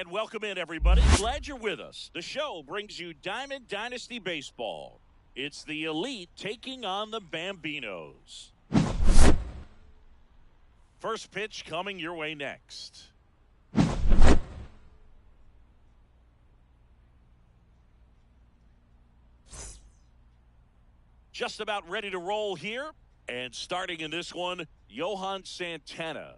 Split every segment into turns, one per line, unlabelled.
And welcome in, everybody. Glad you're with us. The show brings you Diamond Dynasty Baseball. It's the Elite taking on the Bambinos. First pitch coming your way next. Just about ready to roll here. And starting in this one, Johan Santana.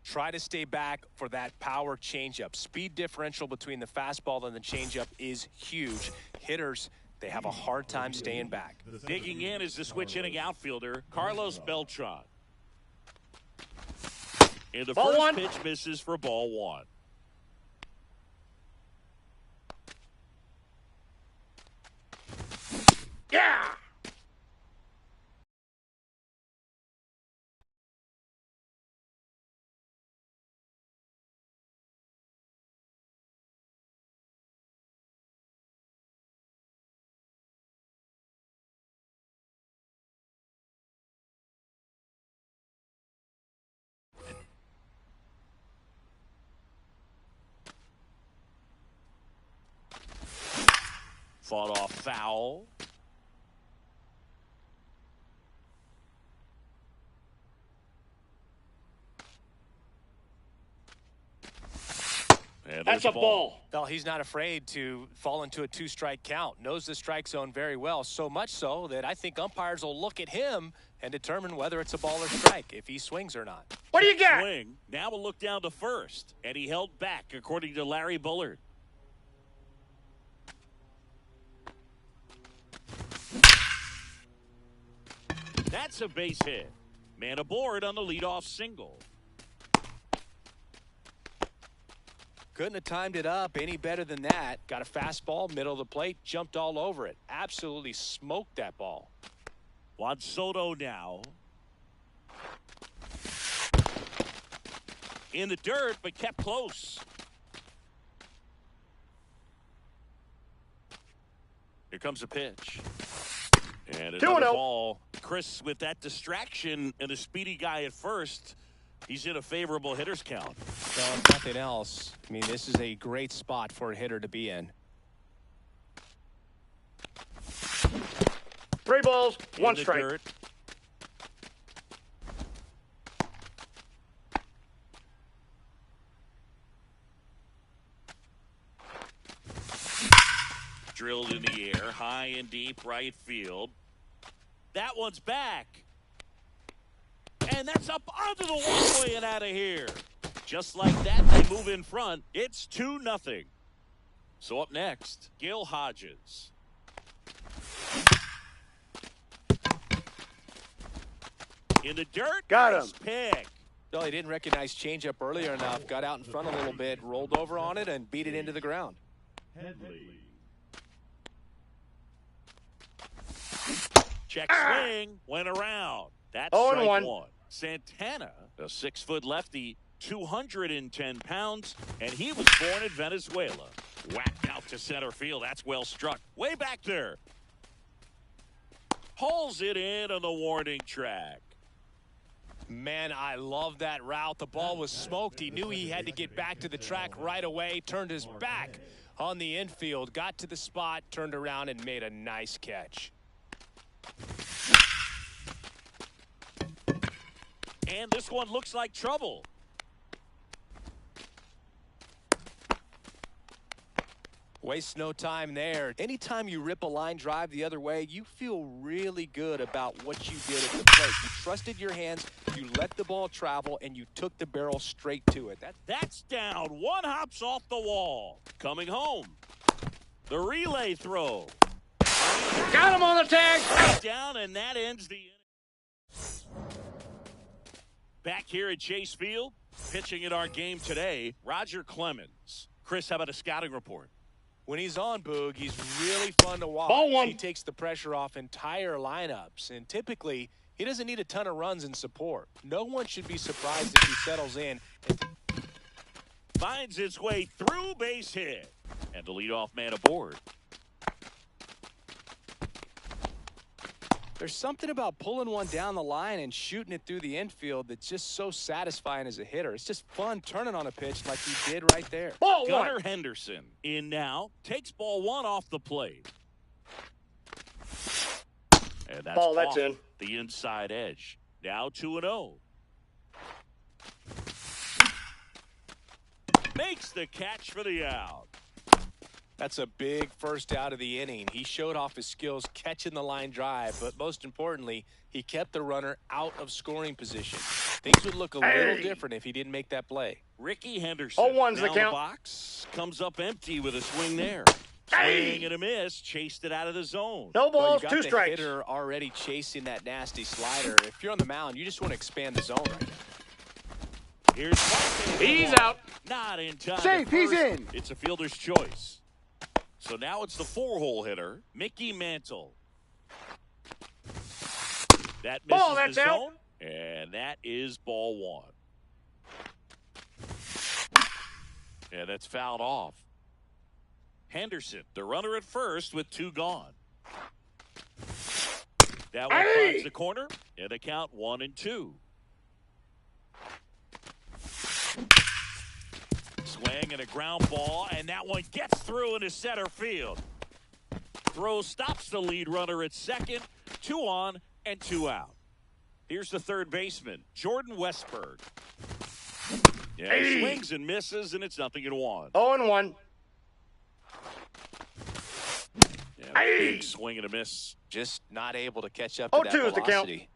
Try to stay back for that power changeup. Speed differential between the fastball and the changeup is huge. Hitters, they have a hard time staying back.
Digging in is the switch inning outfielder, Carlos Beltran. And the first pitch misses for ball one.
Yeah!
Fought off foul. And
that's a ball.
Well, he's not afraid to fall into a two-strike count. Knows the strike zone very well, so much so that I think umpires will look at him and determine whether it's a ball or strike, if he swings or not.
What do you got?
Swing. Now we'll look down to first, and he held back, according to Larry Bullard. That's a base hit. Man aboard on the leadoff single.
Couldn't have timed it up any better than that. Got a fastball, middle of the plate, jumped all over it. Absolutely smoked that ball.
Juan Soto now. In the dirt, but kept close. Here comes a pitch. And another ball. Chris, with that distraction and a speedy guy at first, he's in a favorable hitter's count.
Well, if nothing else, I mean, this is a great spot for a hitter to be in.
3 balls, 1 strike.
Dirt. Drilled in the air, high and deep right field. That one's back. And that's up onto the walkway and out of here. Just like that, they move in front. It's 2-0. So up next, Gil Hodges. In the dirt.
Got
nice
him.
Pick.
Well, he didn't recognize changeup earlier enough. Got out in front a little bit, rolled over on it, and beat it into the ground.
Check swing, went around. That's strike 1. Santana, a 6-foot lefty, 210 pounds, and he was born in Venezuela. Whacked out to center field. That's well struck. Way back there. Hauls it in on the warning track.
Man, I love that route. The ball was smoked. He knew he had to get back to the track right away. Turned his back on the infield. Got to the spot, turned around, and made a nice catch.
And this one looks like trouble.
Waste no time there. Anytime you rip a line drive the other way, you feel really good about what you did at the plate. You trusted your hands, you let the ball travel, and you took the barrel straight to it.
That's down. One hops off the wall. Coming home. The relay throw.
Got him on the tag.
Down, and that ends the inning. Back here at Chase Field, pitching in our game today, Roger Clemens. Chris, how about a scouting report?
When he's on, Boog, he's really fun to watch.
Ball 1.
He takes the pressure off entire lineups, and typically he doesn't need a ton of runs in support. No one should be surprised if he settles in.
Finds its way through, base hit. And the leadoff man aboard.
There's something about pulling one down the line and shooting it through the infield that's just so satisfying as a hitter. It's just fun turning on a pitch like he did right there.
Ball
Gunnar
one.
Henderson in now, takes ball one off the plate. And that's
Ball, that's
off
in.
the inside edge. Now 2-0. Makes the catch for the out.
That's a big first out of the inning. He showed off his skills catching the line drive, but most importantly, he kept the runner out of scoring position. Things would look a little different if he didn't make that play.
Ricky Henderson.
0-1's the
now
count.
box comes up empty with a swing there.
Hey!
Swing and a miss, chased it out of the zone.
No
Well,
balls,
you got
2
the
strikes.
hitter already chasing that nasty slider. If you're on the mound, you just want to expand the zone right now.
Here's Martin.
He's out.
Not in time.
Safe,
at
he's
first.
in.
It's a fielder's choice. So now it's the 4-hole hitter, Mickey Mantle. That misses
Ball, that's
the
out.
zone, and that is ball one. And that's fouled off. Henderson, the runner at first with 2 gone. That one
Hey!
finds the corner, and the count 1-2. Swing and a ground ball, and that one gets through into center field. Throw stops the lead runner at second. 2 on and 2 out. Here's the third baseman, Jordan Westberg. Yeah, he
Hey!
swings and misses, and it's 0-1.
0-1.
Yeah,
Hey!
big swing and a miss.
Just not able to catch up to that
0-2 is the count.
velocity.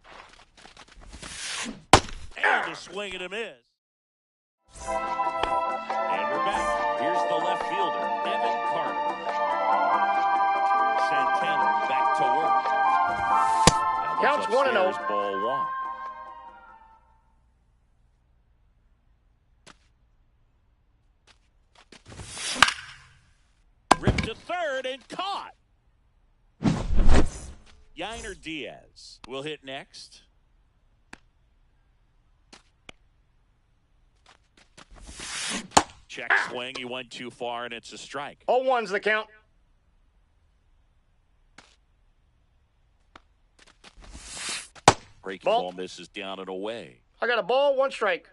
And a swing and a miss. And we're back. Here's the left fielder, Evan Carter. Santana back to work. Now
Counts
looks
1-0.
upstairs, ball one. Ripped to third and caught. Yainer Diaz will hit next. Check swing. He went too far, and it's a strike.
0-1's the count.
Breaking
Ball.
ball misses down and away.
I got a ball, 1 strike.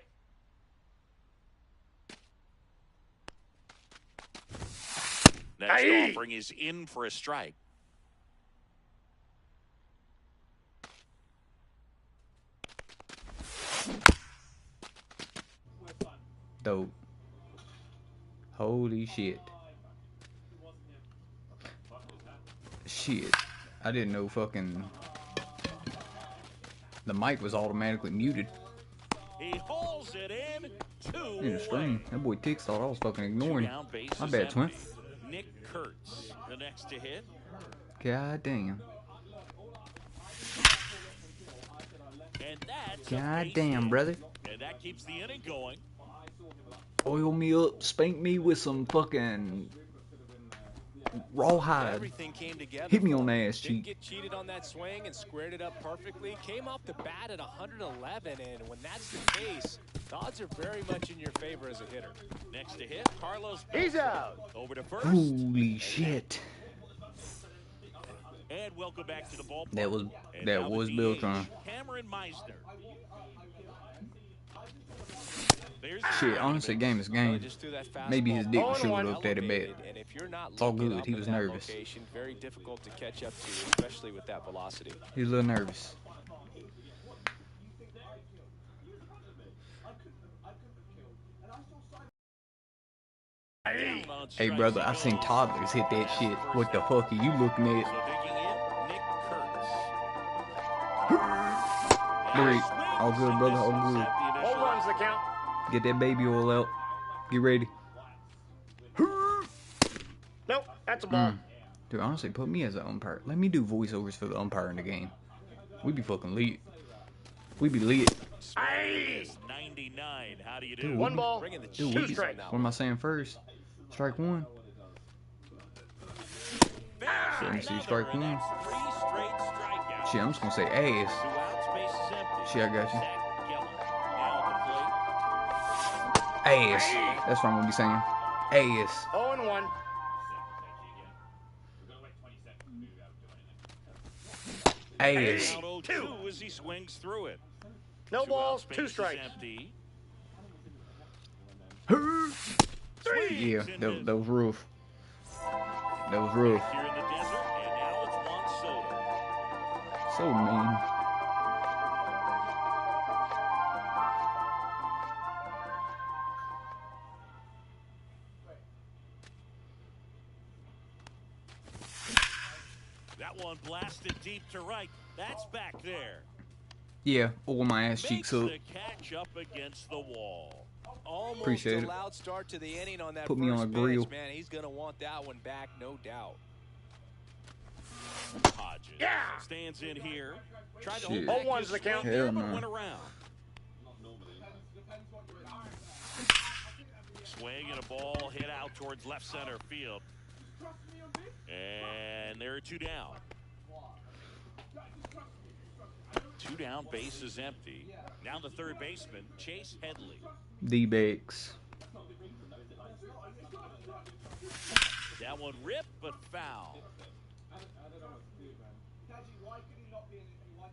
Next
Aye.
offering is in for a strike.
Dope. Holy shit. Shit. I didn't know fucking the mic was automatically muted
He hauls it in. 2
in the stream. That boy Tix thought I was fucking ignoring.
Down base
My
is
bad, twin.
empty. Nick Kurtz, the next to hit.
God damn.
And that's a
God
base
damn,
hit.
brother.
And that keeps the inning going.
Oil me up, spank me with some fucking rawhide.
Everything came together.
Hit me on
for
the
him.
ass
Didn't
cheek.
get cheated on that swing and squared it up perfectly. Came off the bat at 111, and when that's the case, the odds are very much in your favor as a hitter.
Next to hit, Carlos.
He's
Beltran.
out.
Over to first.
Holy shit.
And welcome back to the ballpark.
That was
And
that
now
was
the
Beltran.
DH, Cameron Meisner. There's
Shit, honestly, game is game.
Just threw that
Maybe his dick was
0-1.
showing up there a bit.
elevated, and if you're not
It's all
looking
good.
up
He
at
was
that
nervous.
location, very difficult to catch up to, especially with that velocity.
He was a little nervous. Hey brother, I seen toddlers hit that shit. What the fuck are you looking
So
at?
digging in, Nick Kurtz.
Great. All good, brother. All good.
0-1's the count.
Get that baby oil out. Get ready.
Nope, that's a ball.
Dude, honestly, put me as an umpire. Let me do voiceovers for the umpire in the game. We be fucking lit. We be lit.
Hey!
99. How do you do?
Dude,
1 ball,
Bringing the
Dude,
cheese
two strikes.
on that
What am I saying first? Strike one. Let me see, strike one.
That's 3 straight strikeouts.
Shit, I'm just gonna say ass.
2 outs, base is empty.
Shit, I got you.
Zach Geller now at the plate.
Ass. That's what I'm gonna be saying. Ass.
0-1.
Ass.
Down 0-2 as he swings through it.
No
2
balls,
outs,
2
bases
strikes.
empty.
Yeah,
Swings and
that was rough. That was rough.
back here in the desert, and now it's Juan Soto.
So mean.
That one blasted deep to right. That's back there.
Yeah, all my ass
Makes
cheeks up.
the catch up against the wall.
Almost
Appreciate
a
it.
loud start to the inning on that
Put me on
first
a grill.
pitch, man. He's going to want that one back, no doubt.
Hodges
Yeah.
stands in here. Tried to
Shit.
hold back
0-1's
his
the count.
swing there,
Hell
but
no.
went around. Swing and a ball hit out towards left center field. And there are 2 down. 2 down, base is empty. Now the third baseman, Chase Headley.
D-backs.
That one ripped, but foul.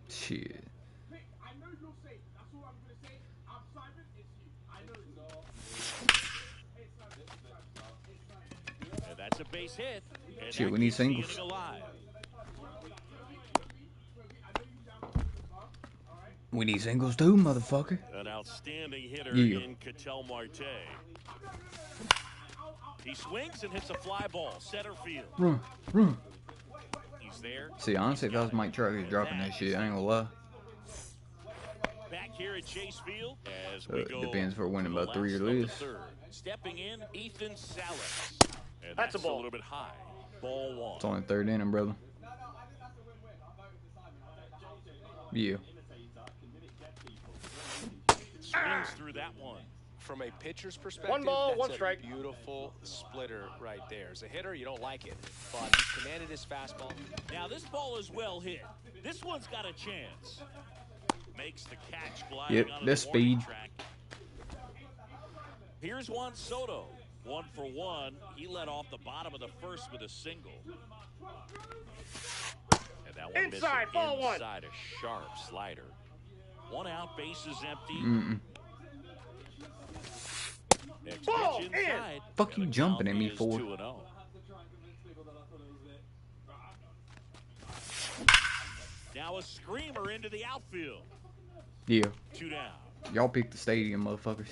Shit.
And that's a base hit. And
Shit,
that
we need
keeps the
singles.
inning alive.
We need singles too, motherfucker.
An outstanding hitter
Yeah.
in Ketel Marte. He swings and hits a fly ball, center field.
Run, run.
He's there.
See, honestly, if that was Mike Trout, he's dropping that shit. I ain't gonna lie.
Back here at Chase Field as we go.
Depends if we're winning
to the
about 3 or
last of the
less.
third. Stepping in, Ethan Salas. And
That's a ball.
little bit high. Ball 1.
It's only third inning, brother. Yeah.
Swings through that one.
From a pitcher's perspective,
1 ball,
that's
1
a
strike.
beautiful splitter right there. As a hitter, you don't like it, but he's commanded his fastball.
Now this ball is well hit. This one's got a chance. Makes the catch gliding
Yep,
onto
that's
the warning
speed.
track. Here's Juan Soto. 1 for 1. He led off the bottom of the first with a single. And that one
Inside,
missing
ball 1.
inside a sharp slider. 1 out, bases empty.
Mm-mm.
Next
Ball
pitch
in.
inside.
Fuck you
And the
jumping
count
at me
is
for?
2-0. Now a screamer into the outfield.
Yeah.
2 down.
Y'all picked the stadium, motherfuckers.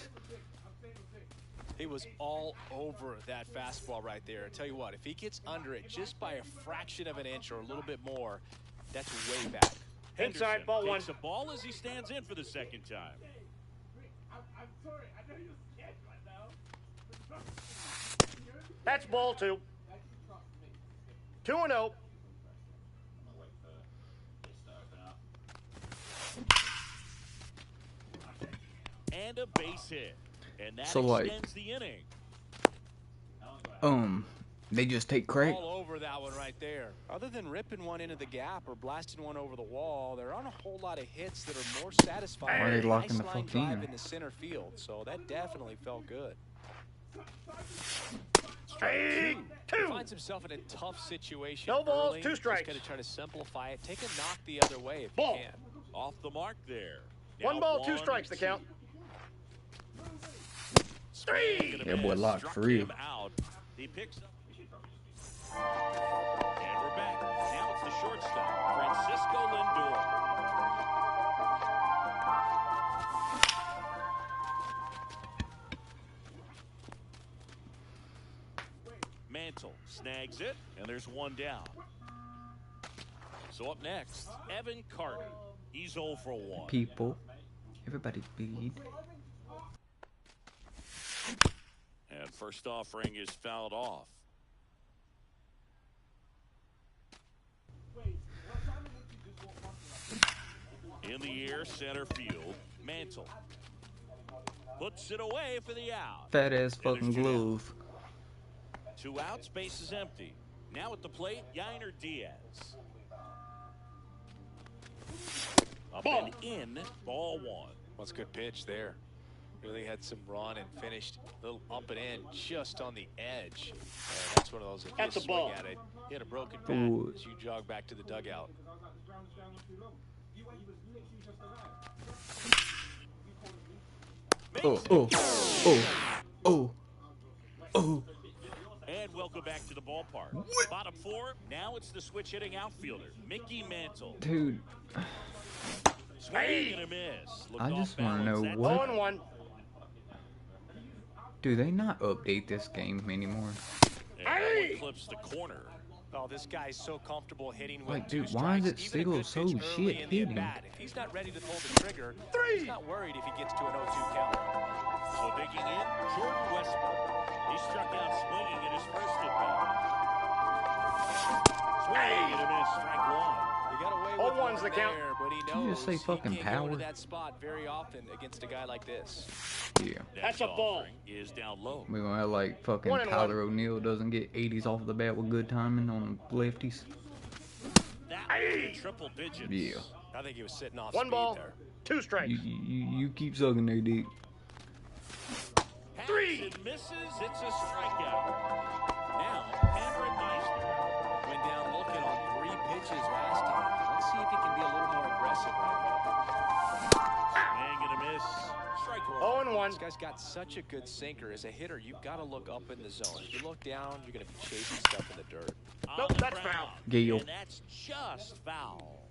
He was all over that fastball right there. I tell you what, if he gets under it just by a fraction of an inch or a little bit more, that's way back.
Inside, ball 1.
Takes a ball as he stands in for the second time.
That's ball 2. 2-0.
And a base hit. And that
So, like,
extends the inning.
They just take crack.
All over that one right there. Other than ripping one into the gap or blasting one over the wall, there aren't a whole lot of hits that are more satisfying.
Why are they
than a
locking the
nice line
fuck
drive
in?
in the center field, so that definitely felt good.
Strike
He
2.
finds himself in a tough situation.
No balls,
early.
2 strikes.
Just got to try to simplify it. Take a knock the other way if
Ball.
you can.
Off the mark there.
1
Now
ball, 2
1,
strikes the
2.
count.
Swing and a
That boy
miss.
locked
Struck
for real.
him out. He picks up. And we're back. Now it's the shortstop, Francisco Lindor. Mantle snags it, and there's 1 down. So up next, Evan Carter. He's 0 for 1.
People. Everybody feed.
And first offering is fouled off. In the air, center field, Mantle. Puts it away for the out.
Fat ass
And there's
fucking
2 down.
glove.
2 outs, base is empty. Now at the plate, Yainer Diaz. Up
Ball.
and in, ball 1.
What's a good pitch there? Really had some run and finished a little up and in just on the edge. And that's one of those, if
That's
you
a
swing
ball.
at it, hit a broken bat
Ooh.
as you jog back to the dugout.
Oh, oh, oh, oh, oh.
And welcome back to the ballpark. Bottom four, now it's the switch hitting outfielder, Mickey Mantle.
Dude,
Swing and a miss. Looked
I
off
just want to know
balance.
what.
0-1.
Do they not update this game anymore?
And that one clips the corner.
Oh, this guy's so comfortable hitting with
Like,
two
dude, why is
strikes,
it
even a
still
good
so
pitch early
shit
in the
hitting?
at-bat. If he's not ready to pull the trigger, he's not worried if he gets to an 0-2 count.
So digging in, Jordan Westbrook. He struck out swinging in his first at-bat. Swing and a miss, strike one.
He got away with
0-1's
one
the count.
there, but he
you
knows
just say fucking
he can't go
power?
to that spot very often against a guy like this.
Yeah.
That's a ball.
Is down low.
We're gonna have like fucking
1-1.
Tyler O'Neill doesn't get 80s off the bat with good timing on lefties.
That was in triple digits.
Yeah.
I think he was sitting off
1
speed
ball,
there.
2 strikes.
You keep sucking there, dick.
Three. It misses. It's a strikeout. Now, Cameron Meisner.
Went down looking on 3 pitches last time. Let's see if he can be a little more aggressive right
Swing and a miss. Strike one.
0-1.
This guy's got such a good sinker. As a hitter, you've got to look up in the zone. If you look down, you're going to be chasing stuff in the dirt.
On
Nope,
the
that's
ground.
foul.
Gale.
And that's just foul.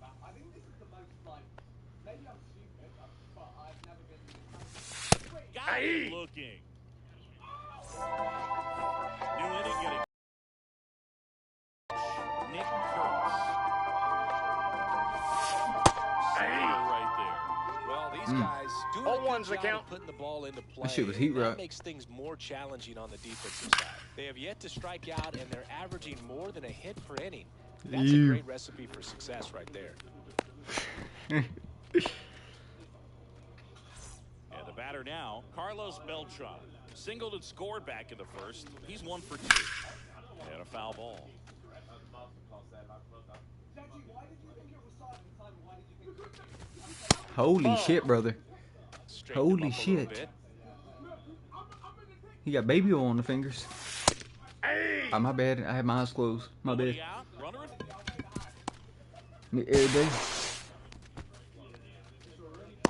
Got him looking. New inning getting Nick Kurtz. Single right there.
Well, these guys do a
0-1's
good
the
job
count.
of putting the ball into play.
That shit was heat
That
right.
makes things more challenging on the defensive side. They have yet to strike out, and they're averaging more than a hit per inning. That's a
Ew.
great recipe for success right there.
And the batter now, Carlos Beltran. Singled and scored back in the first. He's 1 for 2. And a foul ball.
Holy shit, brother.
Straighten
Holy
him up a little
shit.
bit.
He got baby oil on the fingers.
Hey!
My bad. I had my eyes closed. My bad.
Nobody out. Runner at
Every day.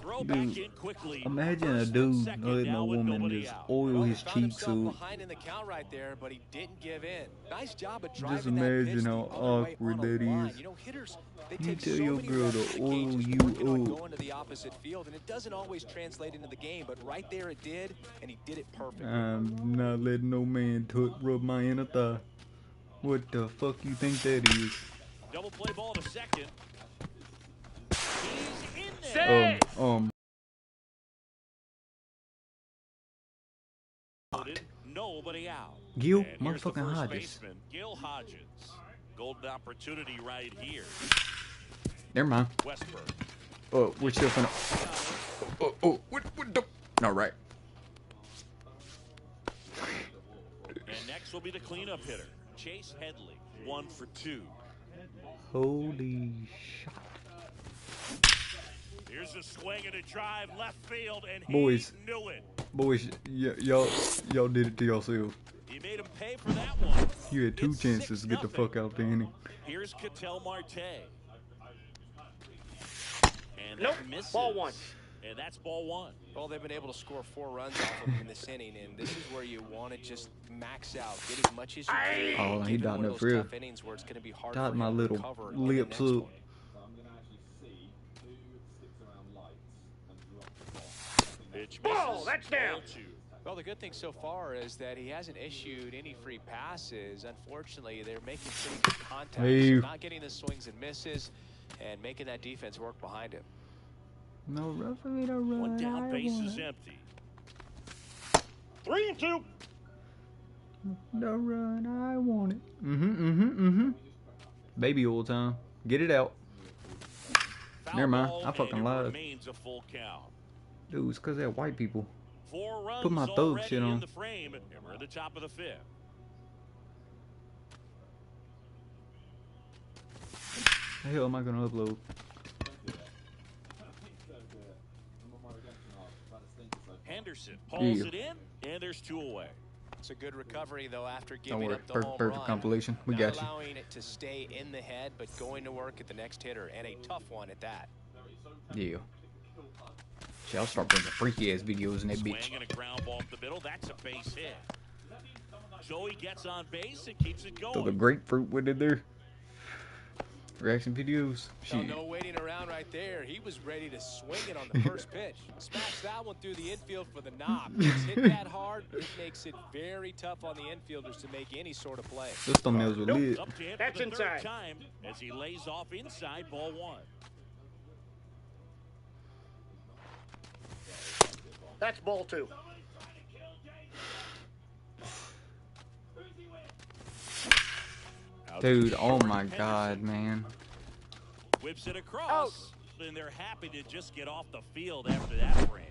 throw back
Dude,
in quickly.
Imagine a
First and
dude
second
letting a
now with
woman
nobody
just
out.
oil
Well,
his
found
cheeks
himself
up.
behind in the count right there, but he didn't give in. Nice job of driving
Just
that pitch
imagine
the
how
other way
awkward
on a
that
line.
is.
You know, hitters, they
You
take
tell
so
your
many
girl
reps
to
in the
oil
cages
you
working on
up.
going to the opposite field, and it doesn't always translate into the game, but right there it did, and he did it perfectly.
I'm not letting no man rub my inner thigh. What the fuck you think that is?
Double play ball to second. He's in there.
Say!
Nobody out.
Gil
And here's the
motherfucking
first
Hodges.
baseman, Gil Hodges. Golden opportunity right here.
Never mind.
Westbrook.
Oh, we're still finna. What the? No, right.
And next will be the cleanup hitter, Chase Headley. 1 for 2.
Holy shit.
Here's a swing and a drive left field, and
Boys.
he knew it.
Boys, y'all did it to yourself.
He made him pay for that one.
You had 2
It's
chances to get the
6-0.
fuck out there, inning.
Here's Ketel Marte. And
Nope,
that misses.
ball 1.
And that's ball 1.
Well, they've been able to score 4 runs off of him in this inning, and this is where you want to just max out, get as much as you can.
Oh, he
Get in
dotting
one of
up
those
for real.
tough innings where it's going to be hard
Dot
for
my
him to
little
recover in the
lips
next
up.
one.
Pitch
Ball,
misses.
that's down.
Ball 2.
Well, the good thing so far is that he hasn't issued any free passes. Unfortunately, they're making pretty good contact,
Hey.
so not getting the swings and misses and making that defense work behind him.
No rough for me to run.
One down,
I
base
want
is
it.
empty.
3 and 2.
The run, I want it. Baby oil time. Get it out.
Foul
Never mind,
ball,
I fucking
and it
lied.
remains a full count.
Dude, it's 'cause they're white people.
4 runs
Put my thug
already
shit
in
on.
the frame, and we're at the top of the 5th.
The hell am I gonna upload?
Anderson pulls
Yeah.
it in, and there's 2 away.
It's a good recovery, though, after
Don't
giving
worry.
up the
Perfect,
home
perfect
run.
compilation. We
Not
got you.
allowing it to stay in the head, but going to work at the next hitter, and a tough one at that.
Yeah. See, I'll start putting the freaky ass videos in that
Swing
bitch.
and a ground ball up the middle. That's a base hit. Joey gets on base and keeps it
Throw the
going.
grapefruit with it there. Reaction videos.
Oh,
Shit.
no waiting around right there. He was ready to swing it on the first pitch. Smash that one through the infield for the knob. It's hit that hard, it makes it very tough on the infielders to make any sort of play.
Those thumbnails were lit.
Up to him
That's
for the
inside.
third time as he lays off inside ball 1.
That's ball 2.
Dude, oh my god, man.
Whips it across, and they're happy to just get off the field after that frame.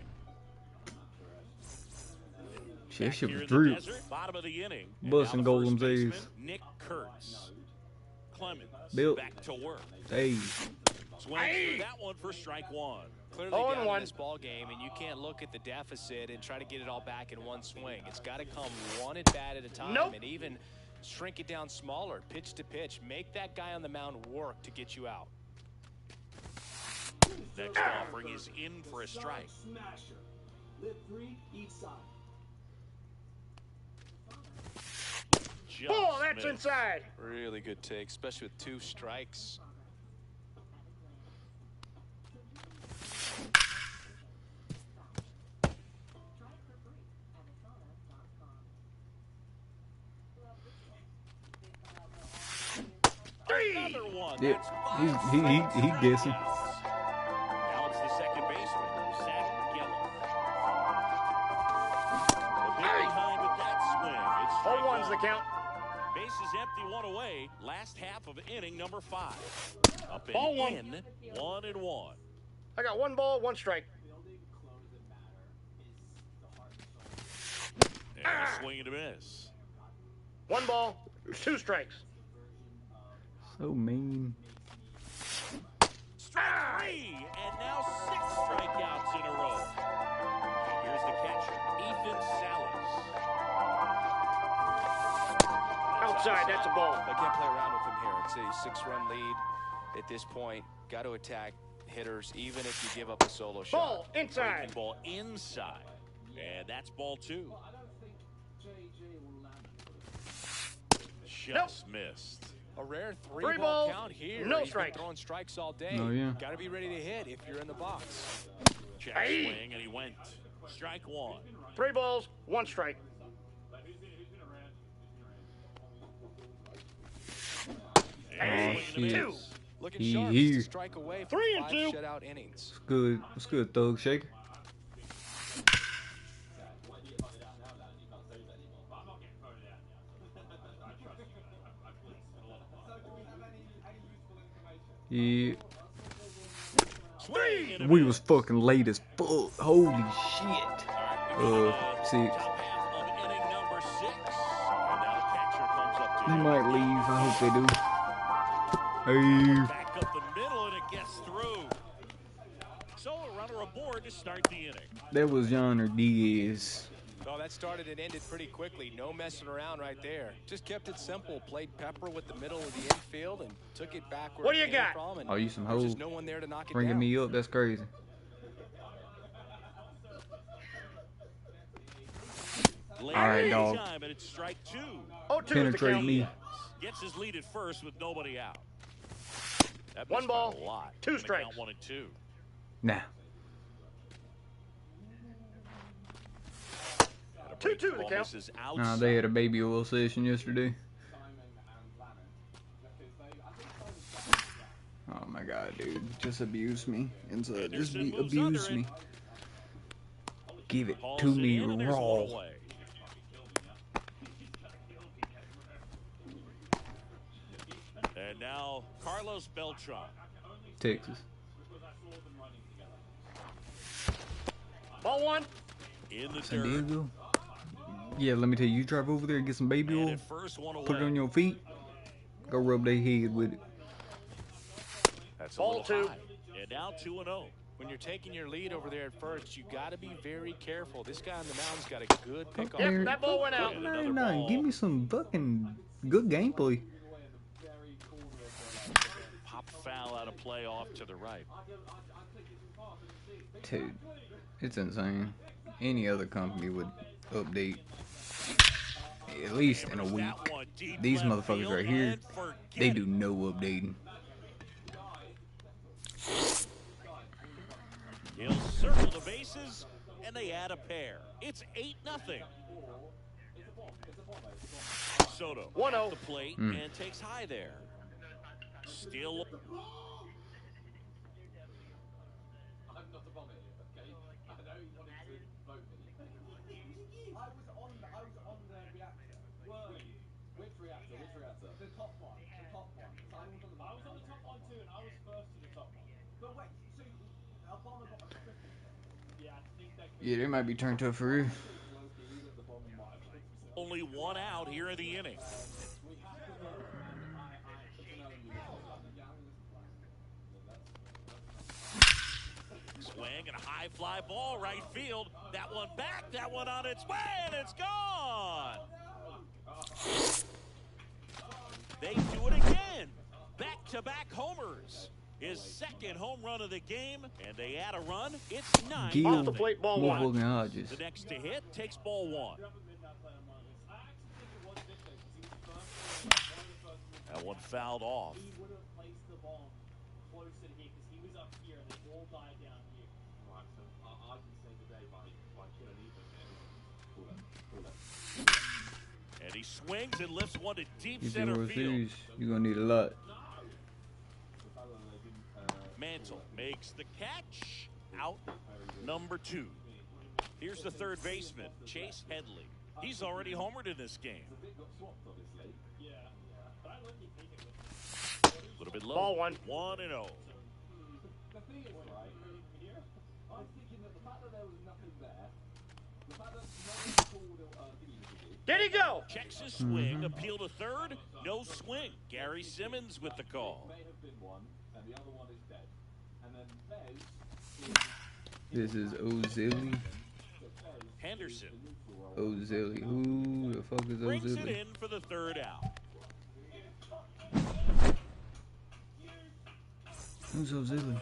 Shit, that
Back
shit
here
was
in the
drip.
desert, bottom of the inning. And
Busting
now the first
Golem's
baseman,
A's.
Nick Kurtz. Clemens
Bill.
back to work.
Hey.
Swings through that one for strike 1.
Clearly
0-1.
down in this ball game, and you can't look at the deficit and try to get it all back in one swing. It's got to come one at bat at a time,
Nope.
and even shrink it down smaller, pitch to pitch. Make that guy on the mound work to get you out.
Next offering is in for a strike.
Smasher. Live 3 each side.
Just
Ball, that's
missed.
inside.
Really good take, especially with 2 strikes.
Another one.
Yeah,
That's
he
five
guessing.
strikeouts. Now it's the second baseman, Zach Geller. A bit behind with that swing. It's strike
0-1's the
1.
count.
Base is empty, 1 away. Last half of inning number 5. Up and
Ball 1.
in, 1-1.
I got 1 ball, 1 strike.
And a swing and a miss.
1 ball, 2 strikes.
So mean.
Strike 3, and now 6 strikeouts in a row. Here's the catcher, Ethan Salas.
Outside, that's a ball.
I can't play around with him here. It's a 6-run lead at this point. Got to attack hitters, even if you give up a solo shot.
Ball, inside.
Breaking ball inside. And that's ball 2. Just missed.
A rare
3
3-ball
balls,
count here.
no
He's been
strikes.
throwing strikes all day.
Oh, yeah.
Got to be ready to hit if you're in the box.
Check
Hey.
swing, and he went. Strike 1.
3 balls, 1 strike.
And
Oh,
swing and a
shit.
miss.
Looking
He
sharp
here.
just to strike away from
3 and
5
2.
shutout innings.
What's good? What's good, Thug Shaker? Yeah.
Swing and a
We
miss.
was fucking late as fuck. Holy shit. Six.
Top half of inning number 6. And now the catcher comes up to
They
him.
might leave. I hope they do. Hey.
Back up the middle, and it gets through. So a runner aboard to start the inning.
That was Yonder Diaz.
Well, that started and ended pretty quickly. No messing around right there. Just kept it simple. Played Pepper with the middle of the infield and took it back where
What do
it
you
came
got?
from. And
Oh, you some
there's
hoes.
just no one there to knock it
Bringing
down.
me up. That's crazy.
Late
All right,
in
dog.
time, and it's strike 2.
0-2 is the
Penetrate
count.
me.
Gets his lead at first with nobody out. That
1
missed by
ball,
a lot.
2
Gonna
strikes.
count 1 and 2.
Nah.
2-2 the
Ball
count.
misses
Nah,
outside.
they had a baby oil session yesterday. Oh my god, dude. Just abuse me. Inside. Just
Anderson moves
abuse
under
me. Give it
Hauls
to
it
me
in, and there's 1
raw.
away. And now Carlos Beltran.
Texas.
Ball 1.
In the
San
dirt.
Diego. Yeah, let me tell you, you drive over there and get some baby
And
oil.
at first, 1 away.
Put it on your feet. Go rub their head with it.
That's a
Ball
little
2.
high. And now 2-0.
When you're taking your lead over there at first, you got to be very careful. This guy on the mound's got a good pick on.
Yep, that ball went out.
And another ball.
Give me some fucking good gameplay.
Pop foul out of play off to the right.
Dude, it's insane. Any other company would update at least in a week.
That one deep
These
left
motherfuckers
field
right here,
and forget
they
it.
do no updating.
He'll circle the bases, and they add a pair. It's 8-0. Soto
1-0.
at the plate and takes high there. Still.
Which reactor? The top one. The top one. So I was on the top one too, and I was first to the top one. But wait, so Obama got a triple? Yeah, I think that.
Yeah, they might be turned to for real.
Only one out here in the inning. Swing and a high fly ball right field. That one back, that one on its way, and it's gone. They do it again. Back-to-back homers. His second home run of the game, and they add a run. It's 9-0.
Off the plate, ball one.
Motherfucking Hodges.
The next to hit takes ball one. That one fouled off.
He would have placed the ball closer to here because he was up here and the ball died down here. Right, so I can say today by killing even.
And he swings and lifts one to deep
If you
center
World
field.
Series, you're gonna need a lot.
Mantle makes the catch. Out number 2. Here's the third baseman, Chase Headley. He's already homered in this game. A little bit low.
Ball one.
1-0.
The thing is, right, I'm thinking that the fact that there was nothing there, the fact that no one called
Did he go?
Checks his swing, appeal to third, no swing. Gary Simmons with the call.
may have been one, and the other one is dead. And then
This is Ozili.
Henderson
Ozili. Who the fuck is
brings it
Ozili?
in for the third out.
Who's Ozili?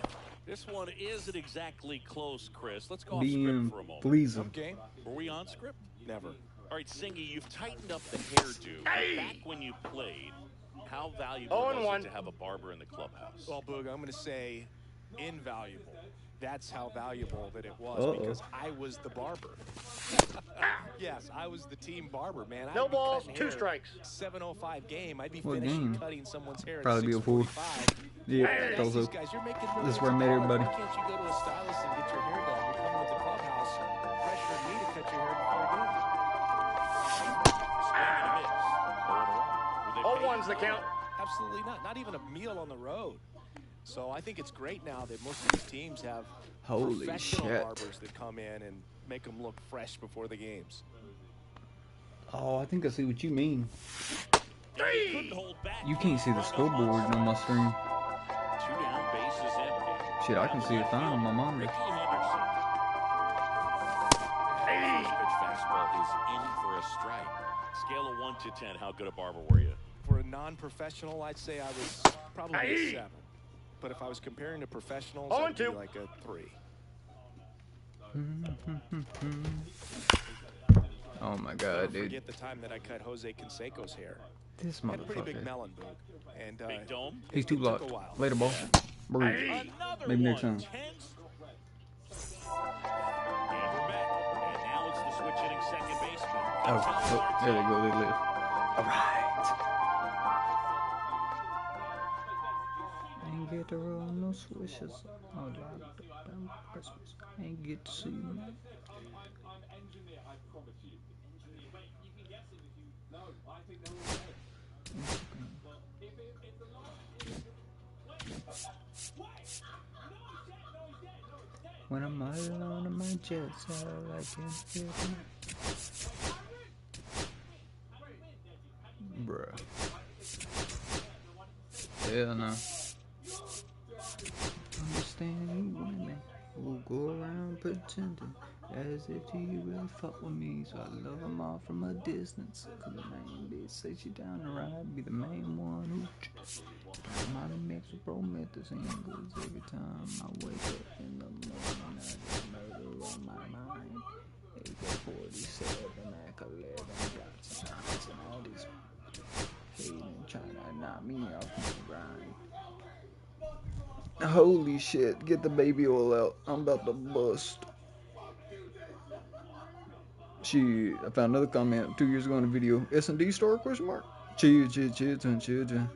This one isn't exactly close, Chris. Let's go off
BM,
script for a moment.
please.
Okay,
Were we on script?
never.
All right, Singy, you've tightened up the hairdo. Back when you played, how valuable was
0-1.
it to have a barber in the clubhouse?
Well, Boog, I'm going to say invaluable. That's how valuable that it was
Uh-oh.
because I was the barber. Yes, I was the team barber, man.
No
I'd be
balls,
cutting
2
hair.
strikes.
7:05 game. I'd be
What
finishing
game?
cutting someone's hair
Probably be
at
a fool.
6:45.
Yeah,
I asked
also.
these guys, you're making
This is
millions
where I
of
met
dollars.
everybody.
Why can't you go to a stylist and get your hair done? You come into the clubhouse, pressure me to cut your hair before doing it.
Oh, one's the count.
Absolutely not. Not even a meal on the road. So I think it's great now that most of these teams have
Holy
professional
shit.
barbers that come in and make them look fresh before the games.
Oh, I think I see what you mean.
Couldn't hold back.
You can't see the scoreboard on my screen.
2 down, bases empty.
Shit, I can see it fine on my monitor.
Ricky Henderson. First pitch fastball is in for a strike. Scale of 1 to 10, how good a barber were you?
For a non-professional, I'd say I was probably a 7. But if I was comparing to professionals,
Oh,
I'd be
2.
like a 3.
Oh my
Never
god, dude.
forget the time that I cut Jose Canseco's hair.
This
Had a pretty big
motherfucker.
melon, Boog. And
Big dome.
He's too
it
blocked.
took a while.
Later, ball. Breathe.
Another
Maybe
one.
next time.
Tense. And we're back. And now it's the switch hitting second baseman.
Oh, there they go. They live. All right. Ain't get to roll no swishes. Oh, Lord, damn Christmas. Ain't get to see me.
I'm engineer, I promise you. Engineer. Wait, you can guess it if you. No, I think they're all dead. But if the last. Wait! No, he's dead! No, it's dead!
When I'm all alone in my jet, so I can feel me. Bruh. Hell no. Understand you women. Who go around pretending as if he really fuck with me. So I love him all from a distance. Cause the main bitch say she down the ride, be the main one who I'm out mix with promethazine. Cause every time I wake up in the morning, I got murder on my mind. AK-47, Mac-11, got some knots and all these hating trying to knock me off my grind. Holy shit, get the baby oil out. I'm about to bust. Shit, I found another comment 2 years ago in a video. S&D store, question mark? Children.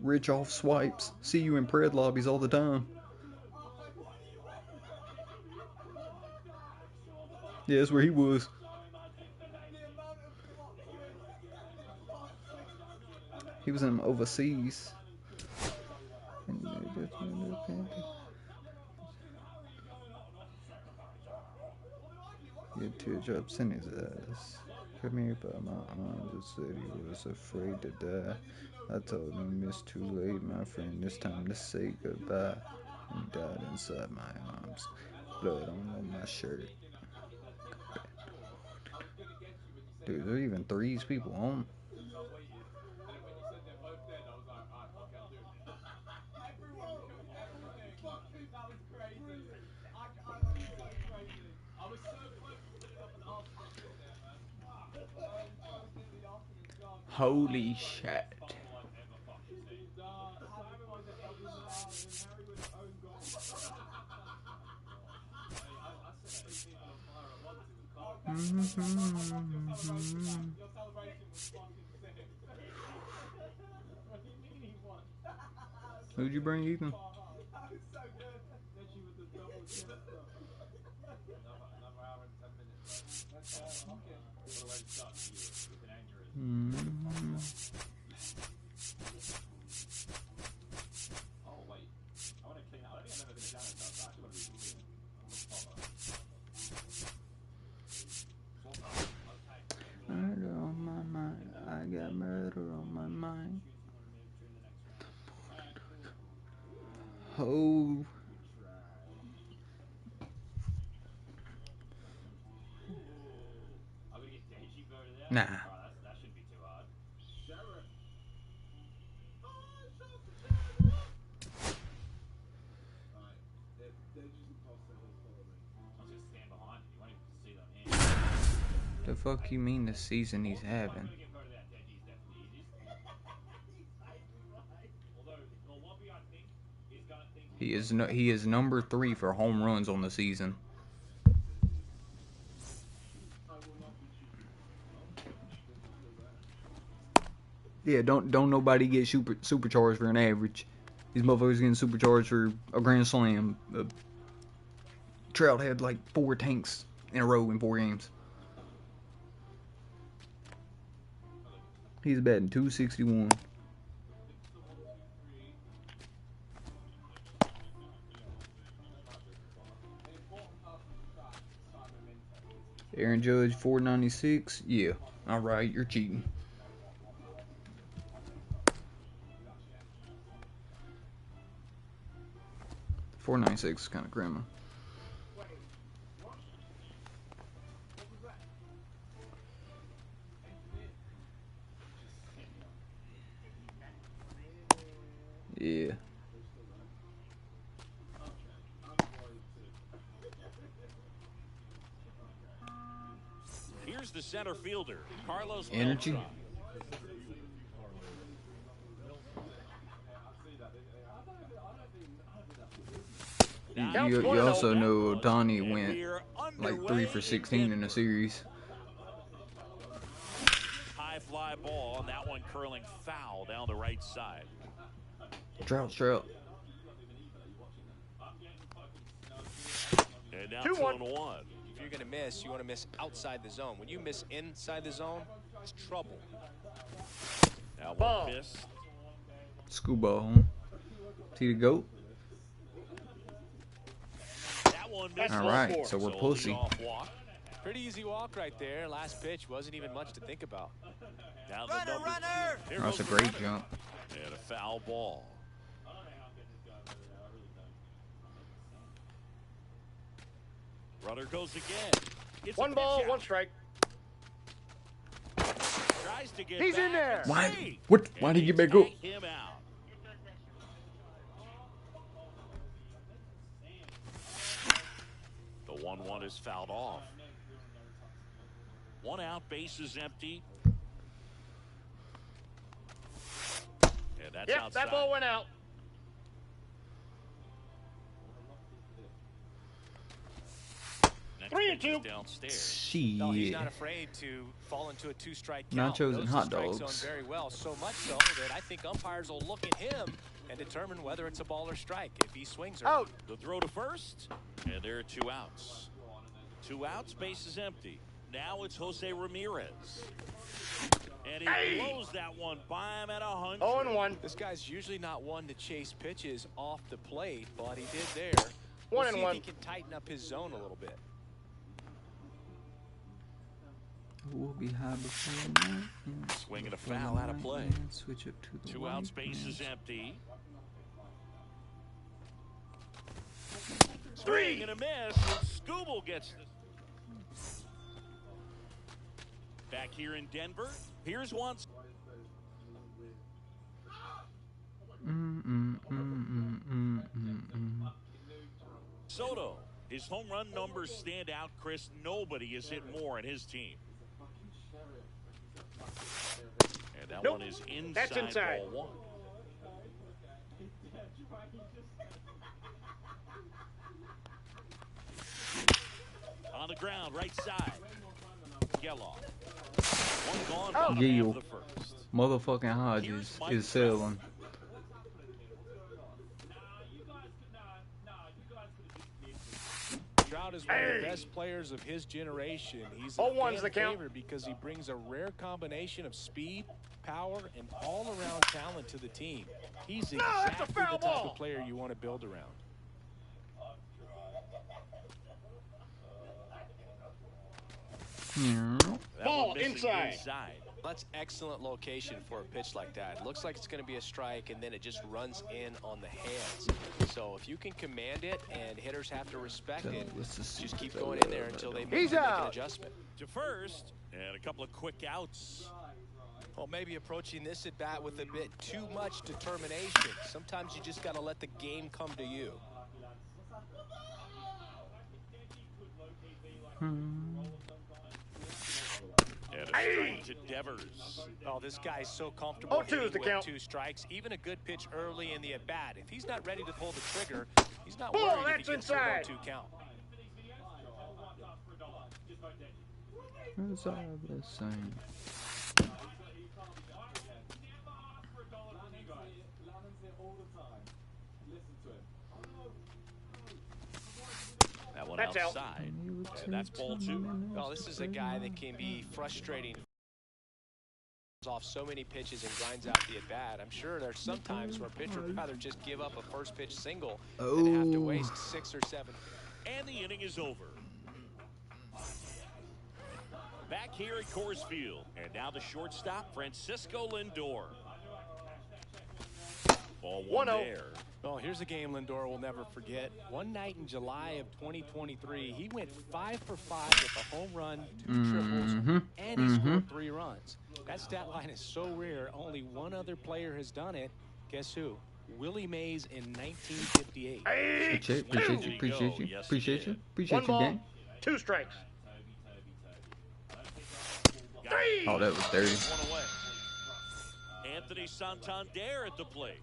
Rich off swipes. See you in pred lobbies all the time. Yeah, that's where he was. He was in overseas. Get teardrops in his eyes. Come here by my arms and said he was afraid to die. I told him it's too late, my friend. It's time to say goodbye. He died inside my arms. Blood on my shirt. Dude, there are even threes people on. Holy shit. Who'd you bring, Ethan? Murder on my mind. I got murder on my mind. Oh. Nah. The fuck you mean the season he's having? He is number 3 for home runs on the season. Yeah, don't nobody get supercharged for an average. These motherfuckers getting supercharged for a grand slam. Trout had like 4 tanks in a row in 4 games. He's batting .261. Aaron Judge, .496. Yeah, alright, you're cheating. .496 is kind of grandma. Yeah.
Here's the center fielder, Carlos
Energy.
Beltran.
You also know Donnie went like 3 for 16 in the series.
High fly ball, and that one curling foul down the right side.
Trout.
And now
2-1.
2-1.
If you're going to miss, you want to miss outside the zone. When you miss inside the zone, it's trouble.
Now
Ball.
one miss.
Scuba, huh? See the goat?
That one missed.
Alright, so we're pussy.
Off walk.
Pretty easy walk right there. Last pitch wasn't even much to think about.
Now the runner.
That's a great jump.
And a foul ball. Runner goes again. It's
One
a
ball,
pitch out.
one strike.
Tries to get
He's
back
in there.
and
Why?
safe.
What? Why
And
did you
they
get back up?
tag him out. The 1-1 is fouled off. 1 out, base is empty. And that's
Yep,
outside.
that ball went out.
Next
3-2.
pitch is downstairs.
No, he's not
Shit.
afraid to fall into a two-strike count.
Nachos
Knows
and
the
hot
strike
dogs.
zone very well, so much so that I think umpires will look at him and determine whether it's a ball or strike if he swings or
Out.
The throw to first, and there are 2 outs. 2 outs, base is empty. Now it's Jose Ramirez. And he blows that one by him at 100.
0-1.
This guy's usually not one to chase pitches off the plate, but he did there. We'll see if
1-1.
he can tighten up his zone a little bit.
We'll be high before night.
Swing and a foul out of play.
Switch up to the
2
white
outs, base is
man.
empty.
3.
Swing and a miss. And Scooble gets this. Back here in Denver, here's one. Soto, his home run numbers stand out, Chris. Nobody has hit more in his team. And that
Nope.
one is inside,
That's inside.
ball 1. On the ground, right side. Geloff. One gone, bottom
Yeah.
half of the first.
Motherfucking Hodges is selling.
Trout is one of the best players of his generation. He's a
0-1's the
fan
count.
favorite because he brings a rare combination of speed, power, and all-around talent to the team. He's
No, that's a
exactly the
foul
type
ball.
of player you want to build around.
That
Ball
one missing
inside.
That's excellent location for a pitch like that. It looks like it's going to be a strike, and then it just runs in on the hands. So if you can command it and hitters have to respect it, just keep going in there until they make an
out.
adjustment.
To first, and a couple of quick outs.
Well, maybe approaching this at bat with a bit too much determination. Sometimes you just got to let the game come to you.
And a strike to Devers.
Oh, this guy's so comfortable
0-2 is
hitting
the
with
count.
2 strikes. Even a good pitch early in the at-bat. If he's not ready to pull the trigger, he's not
Ball,
worried if he
that's
gets a
inside.
1-2 count.
It's all the same.
That one
That's out.
outside. And that's ball 2.
Well, this is a guy that can be frustrating off so many pitches and grinds out the at-bat. I'm sure there's some times where a pitcher would rather just give up a first pitch single than have to waste 6 or 7.
And the inning is over. Back here at Coors Field. And now the shortstop, Francisco Lindor. Ball 1
1-0.
there.
Well, here's a game Lindor will never forget. One night in July of 2023, he went 5 for 5 with a home run, 2 triples, and he scored 3 runs. That stat line is so rare, only one other player has done it. Guess who? Willie Mays in 1958.
Appreciate you. Appreciate you.
Yes,
Appreciate
he
you.
did.
Appreciate
1
you,
ball,
gang.
2 strikes.
Oh, that was dirty.
1 away. Anthony Santander at the plate.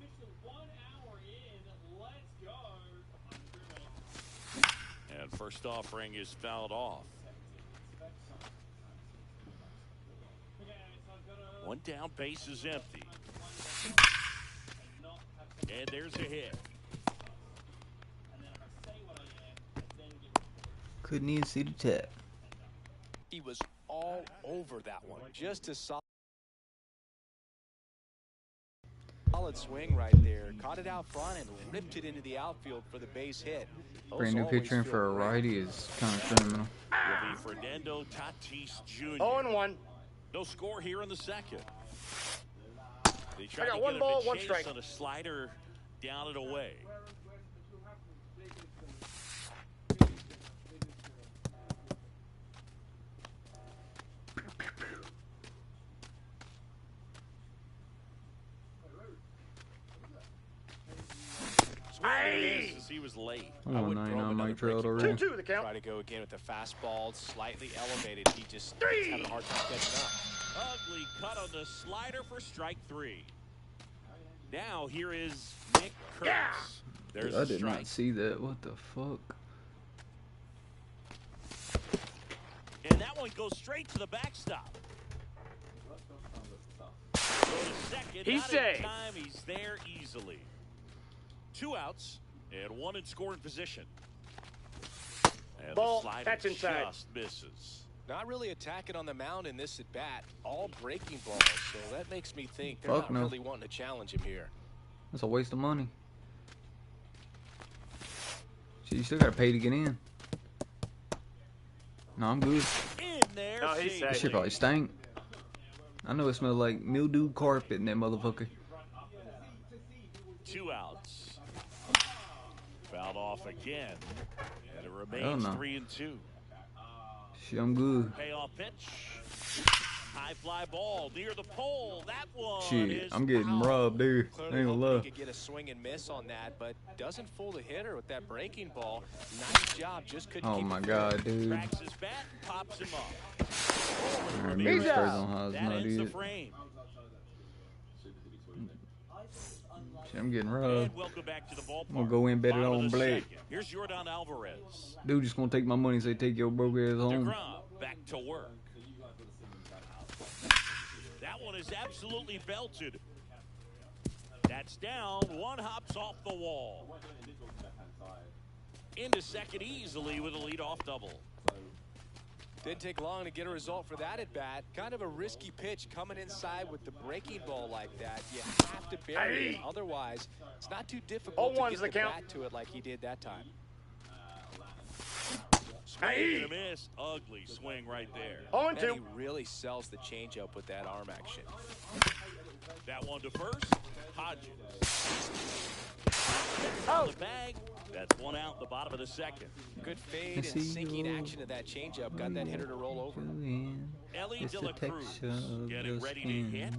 And first offering is fouled off. 1 down, base is empty. And there's a hit.
Couldn't even see the tap.
He was all over that one. Just a solid swing right there. Caught it out front and ripped it into the outfield for the base hit. Those
Brand new
always
pitcher in
feel
for a
great.
righty is kind of criminal.
Will be Fernando Tatis Jr.
0-1.
No score here in the second. They tried
I got
to
1
get
ball,
him to
1
chase
strike.
on a slider down and away. misses. He was late.
I'm
I
on
wouldn't throw
99
him another
Mike Trout
breaking
already.
2-2 the count.
Try to go again with the fastball, slightly elevated. He just is having a hard time catching up.
Ugly cut on the slider for strike 3. Now here is Nick Kurtz.
Yeah.
There's
I
a
did
strike.
not see that. What the fuck?
And that one goes straight to the backstop. Go to second.
He's
Not
safe.
in time. He's there easily. 2 outs and 1 in scoring position. And
Ball,
the slider
that's inside.
just misses.
Not really attacking on the mound in this at bat. All breaking balls, so that makes me think they're
Fuck
not
no.
really wanting to challenge him here.
That's a waste of money. Shit, you still gotta pay to get in. No, I'm good.
In there.
No, he's
safely.
safe.
That shit probably stank. I know it smells like mildew carpet in that motherfucker.
2 outs. Fouled off again. And it
Hell
remains
no.
3-2.
Shit, I'm good.
Payoff pitch. High fly ball near the pole. That one
Shit,
is
I'm getting
out.
robbed there. I
Clearly
ain't gonna
hoping
lie.
he could get a swing and miss on that, but doesn't fool the hitter with that breaking ball. Nice job, just couldn't
Oh
keep
my
it
god, dude.
Cracks his bat, pops him up.
Alright, maybe
He's
it's crazy
out.
on how it's
That
not
ends the
it.
frame.
Shit, I'm getting robbed.
And welcome back to the ballpark.
I'm gonna go in, bet it
Bottom of
on
the
Blake.
second. Here's Jordan Alvarez.
Dude just gonna take my money and say, take your broke ass home.
DeGrom back to work. That one is absolutely belted. That's down. One hops off the wall. Into second easily with a leadoff double.
Didn't take long to get a result for that at bat. Kind of a risky pitch coming inside with the breaking ball like that. You have to bury it. Otherwise, it's not too difficult to
0-1's
get
the
the
count.
bat to it like he did that time.
Swing and a miss. Ugly swing right there.
And
0-2.
he really sells the changeup with that arm action.
That one to first. Hodges.
Oh.
The bag. That's 1 out in the bottom of the second.
Good
I
fade and
see
sinking
you.
action of that changeup got that hitter to roll over.
Ellie
It's the
De La Cruz
texture of
getting
your
ready to
skin.
hit.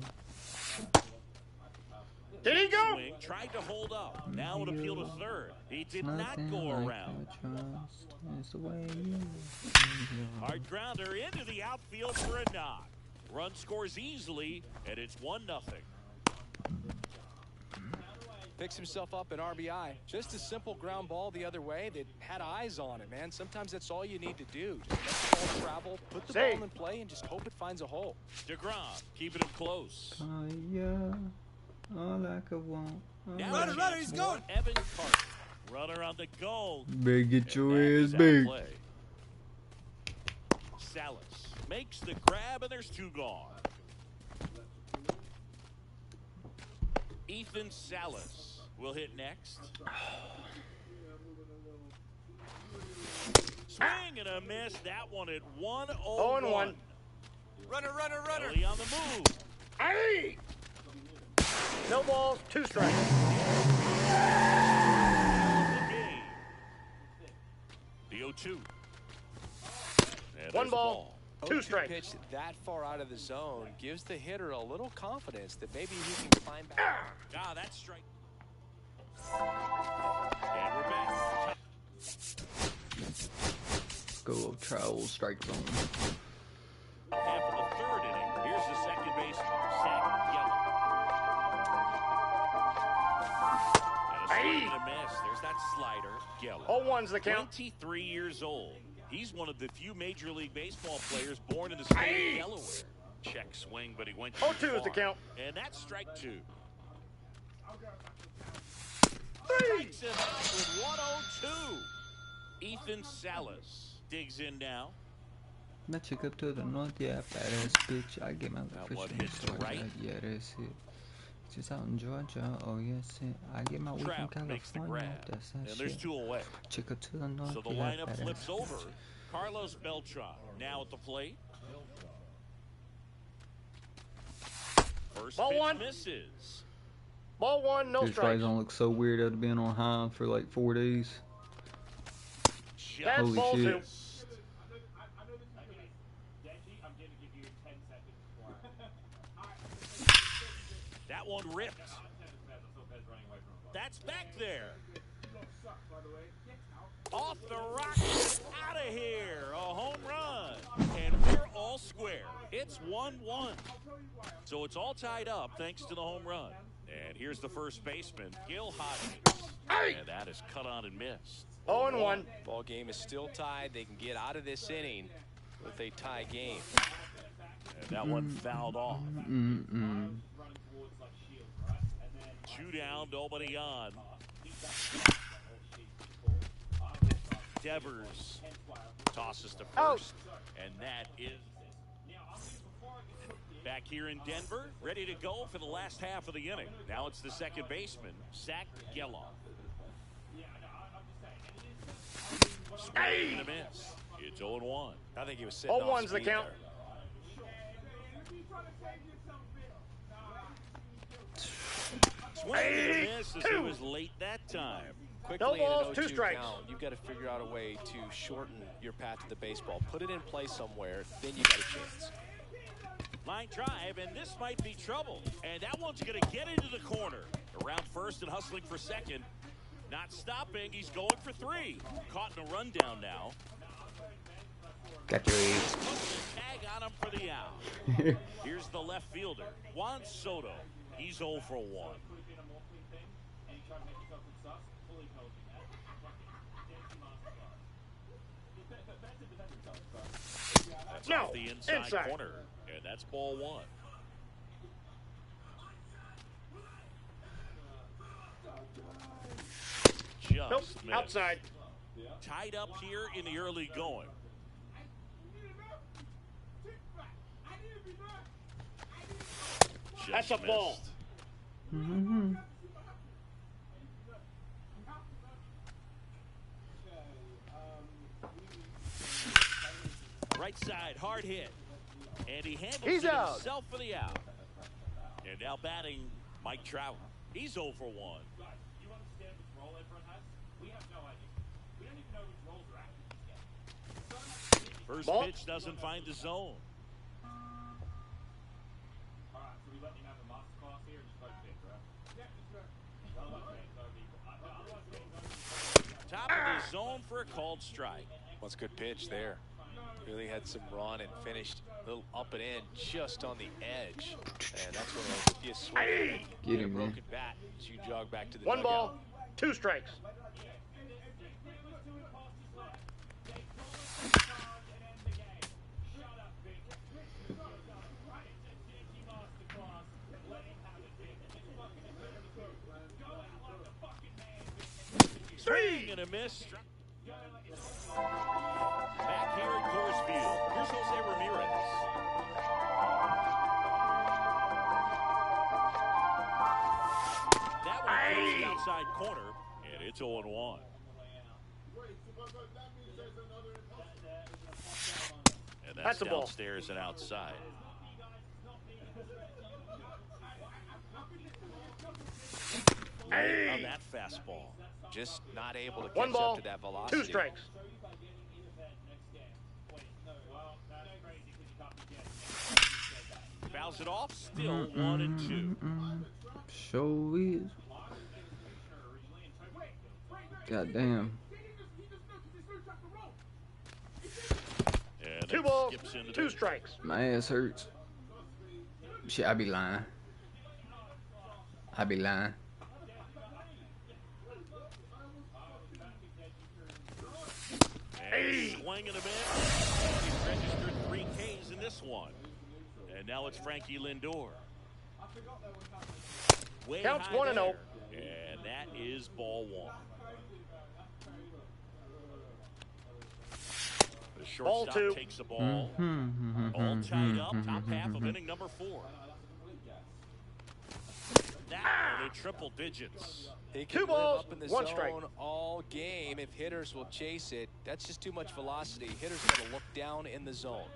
Did he go?
Swing, tried to hold up. Now an appeal to third. He did not
Nothing
go
like
around.
the trust. It's the way you
Hard grounder into the outfield for a knock. Run scores easily, and it's 1-0.
Picks himself up an RBI. Just a simple ground ball the other way that had eyes on it, man. Sometimes that's all you need to do. Just let the ball travel, put the
Safe.
ball in play, and just hope it finds a hole.
DeGrom keeping him close.
Oh, yeah. All I could want.
Now
Runner, runner, he's going.
Evan Carter. Runner on the goal.
Better get your
And
ass
that is out of
big.
play. Salas makes the grab, and there's 2 gone. Ethan Salas will hit next. Swing and a miss. That one at 1-0-1.
0-1.
Runner, runner, runner.
Ellie on the move.
Hey! No balls, 2 strikes.
The 0-2. And
1
there's the
ball. 2
0-2
strikes.
pitch that far out of the zone gives the hitter a little confidence that maybe he can climb back.
Ah, that's strike. And we're back.
Go try old strike zone.
Half of the 3rd inning. Here's the second baseman, Zach Yeller. And a swing and a miss. There's that slider, Geller.
0-1's the count.
23 years old. He's one of the few Major League Baseball players born in the state of Delaware. Check swing, but he went too
0-2 is the
far.
count.
And that's strike 2.
3.
Strikes him out with 102. Ethan Salas digs in now.
That chick up to the north, yeah, badass bitch. I get my
That
fish
one
in
hits
the
to
store,
right.
Yeah, that's it. Just out in Georgia, oh yes, it. I get my weed from
Trout makes the
California.
grab.
That's that
And
shit.
there's 2 away.
Chick up to the north,
So the
yeah,
lineup
badass
flips over.
bitch.
Carlos Beltran now at the plate. First
Ball
pitch
1.
misses.
Ball 1, no
This strike
strikes.
zone looks so weird after being on high for like 4 days.
That's
Holy
ball
shit.
2.
I know this Deji, I'm going to give you 10 seconds before
That one ripped.
I'm 10 Bez, I saw Bez running away from him.
That's back there. Off the rocks and out of here. A home run. And we're all square. It's 1-1. So it's all tied up thanks to the home run. And here's the first baseman, Gil Hodges. And that is cut on and missed.
0-1.
Ball game is still tied. They can get out of this inning with a tie game.
And that one fouled off.
Mm-mm.
2 down, nobody on. Devers tosses to first. And that is back here in Denver, ready to go for the last half of the inning. Now it's the second baseman, Zach Geloff. Swing and a miss. It's 0-1.
I think he was sitting
0-1's the
speed
count.
Swing and a miss as he was late that time.
Quickly
No
in an
balls, 2
0-2
strikes.
count, you've got to figure out a way to shorten your path to the baseball. Put it in play somewhere, then you got a chance.
Line drive, and this might be trouble. And that one's going to get into the corner. Around first and hustling for second. Not stopping. He's going for 3. Caught in a rundown now.
Got your eggs.
Tag on him for the out. Here's the left fielder, Juan Soto. He's 0 for 1. That's
No,
off the inside
inside.
corner, and that's ball 1. Just
Nope.
missed.
Outside.
Tied up here in the early going. Just
That's a ball.
missed.
Mm-hmm.
Right side, hard hit. And he handles
He's
it
out.
himself for the out. And now batting, Mike Trout. He's 0 for 1.
You understand which role everyone has? We have no idea. We don't even know which roles are active yet.
First
Ball.
pitch doesn't find the zone.
All right, so we let him have a masterclass here and just vote pick, right? Yeah, just go. Otherwise,
Top of the zone for a called strike.
What's a good pitch there. Really had some run and finished a little up and in just on the edge. And that's when you swing.
Get him,
a
man.
broken bat as you jog back to the
1
dugout.
ball, 2 strikes.
Swing and a miss. Back here at Coors Field, here's Jose Ramirez. That one hits the outside corner, and it's 0-1. And that's
That's a ball.
downstairs and outside. On that fastball.
Just not able to
1
catch
ball,
up to that velocity.
2 strikes.
Fouls it off, still 1-2.
Show is. Goddamn.
And
2
it
balls,
skips into
2
the-
strikes.
My ass hurts. Shit, I be lying. I be lying.
And swing and a miss. He's registered 3 Ks in this one. And now it's Frankie Lindor. Way
Counts
high
1-0.
there. And that is ball 1. The shortstop
2.
takes the ball. All tied up, top half of inning number 4. That one in triple digits.
He can
2
live
balls,
up in the
1
zone
strike.
all game if hitters will chase it. That's just too much velocity. Hitters got to look down in the zone.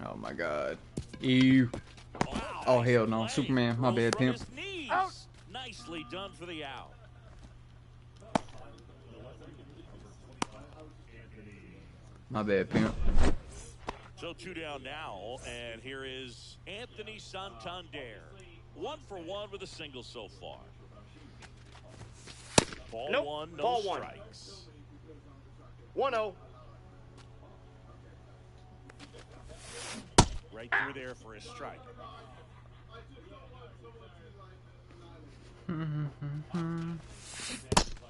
Oh my god. Ew.
Wow,
Oh,
nice
hell no.
play.
Superman, my
Throws
bad,
from
pimp.
his knees.
Out.
Nicely done for the out.
My bad, pimp.
So 2 down now, and here is Anthony Santander. 1 for 1 with a single so far. Ball
Nope.
1, no
Ball 1.
strikes.
1-0.
Right through there for a strike.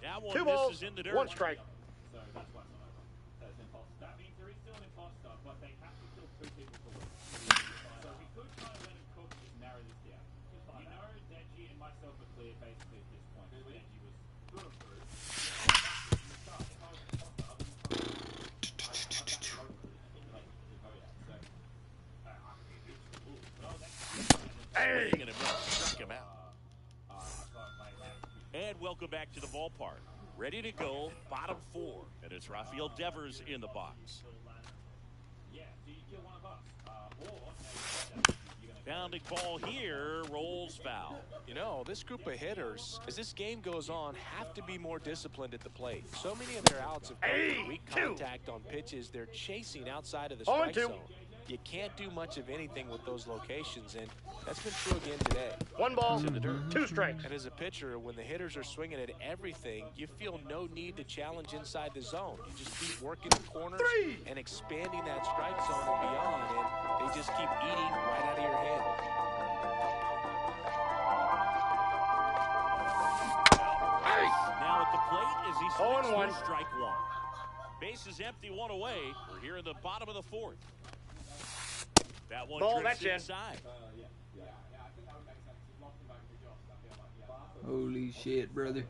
That one
2 balls,
misses in the dirt.
1 strike.
So that's why that's imposter. That means there is still an imposter, but they have to kill 2 people to win. So we could try to let him cook and just narrow this down. You know, Deji and myself are clear basically at this point. Deji was good or through.
Hey! Struck him out. And welcome back to the ballpark. Ready to go, bottom 4. And it's Rafael Devers in the box.
Yeah, so you kill one of us.
Bounding ball here, rolls foul.
You know, this group of hitters, as this game goes on, have to be more disciplined at the plate. So many of their outs have come from weak contact on pitches they're chasing outside of the strike
0-2.
zone. You can't do much of anything with those locations, and that's been true again today.
1 ball, 2 strikes.
And as a pitcher, when the hitters are swinging at everything, you feel no need to challenge inside the zone. You just keep working the corners
3.
and expanding that strike zone and beyond, and they just keep eating right out of your head.
Now at the plate as he swings
0-1.
for strike 1. Base is empty, 1 away. We're here in the bottom of the 4th. That one
Ball,
drifts
that's in.
inside.
Holy shit, brother.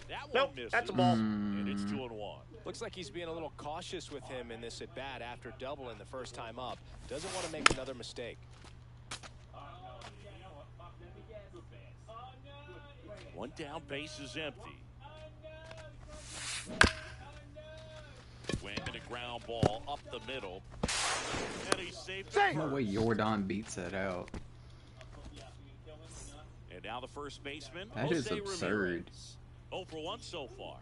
That one
Nope,
misses.
that's a ball.
And it's 2-1.
Looks like he's being a little cautious with him in this at-bat after doubling the first time up. Doesn't want to make another mistake.
1 down, base is empty. Swing and a ground ball up the middle. And he's safe.
No way Jordan beats that out.
And now the first baseman,
That is
Jose
absurd.
Ramirez. 0 for 1 so far.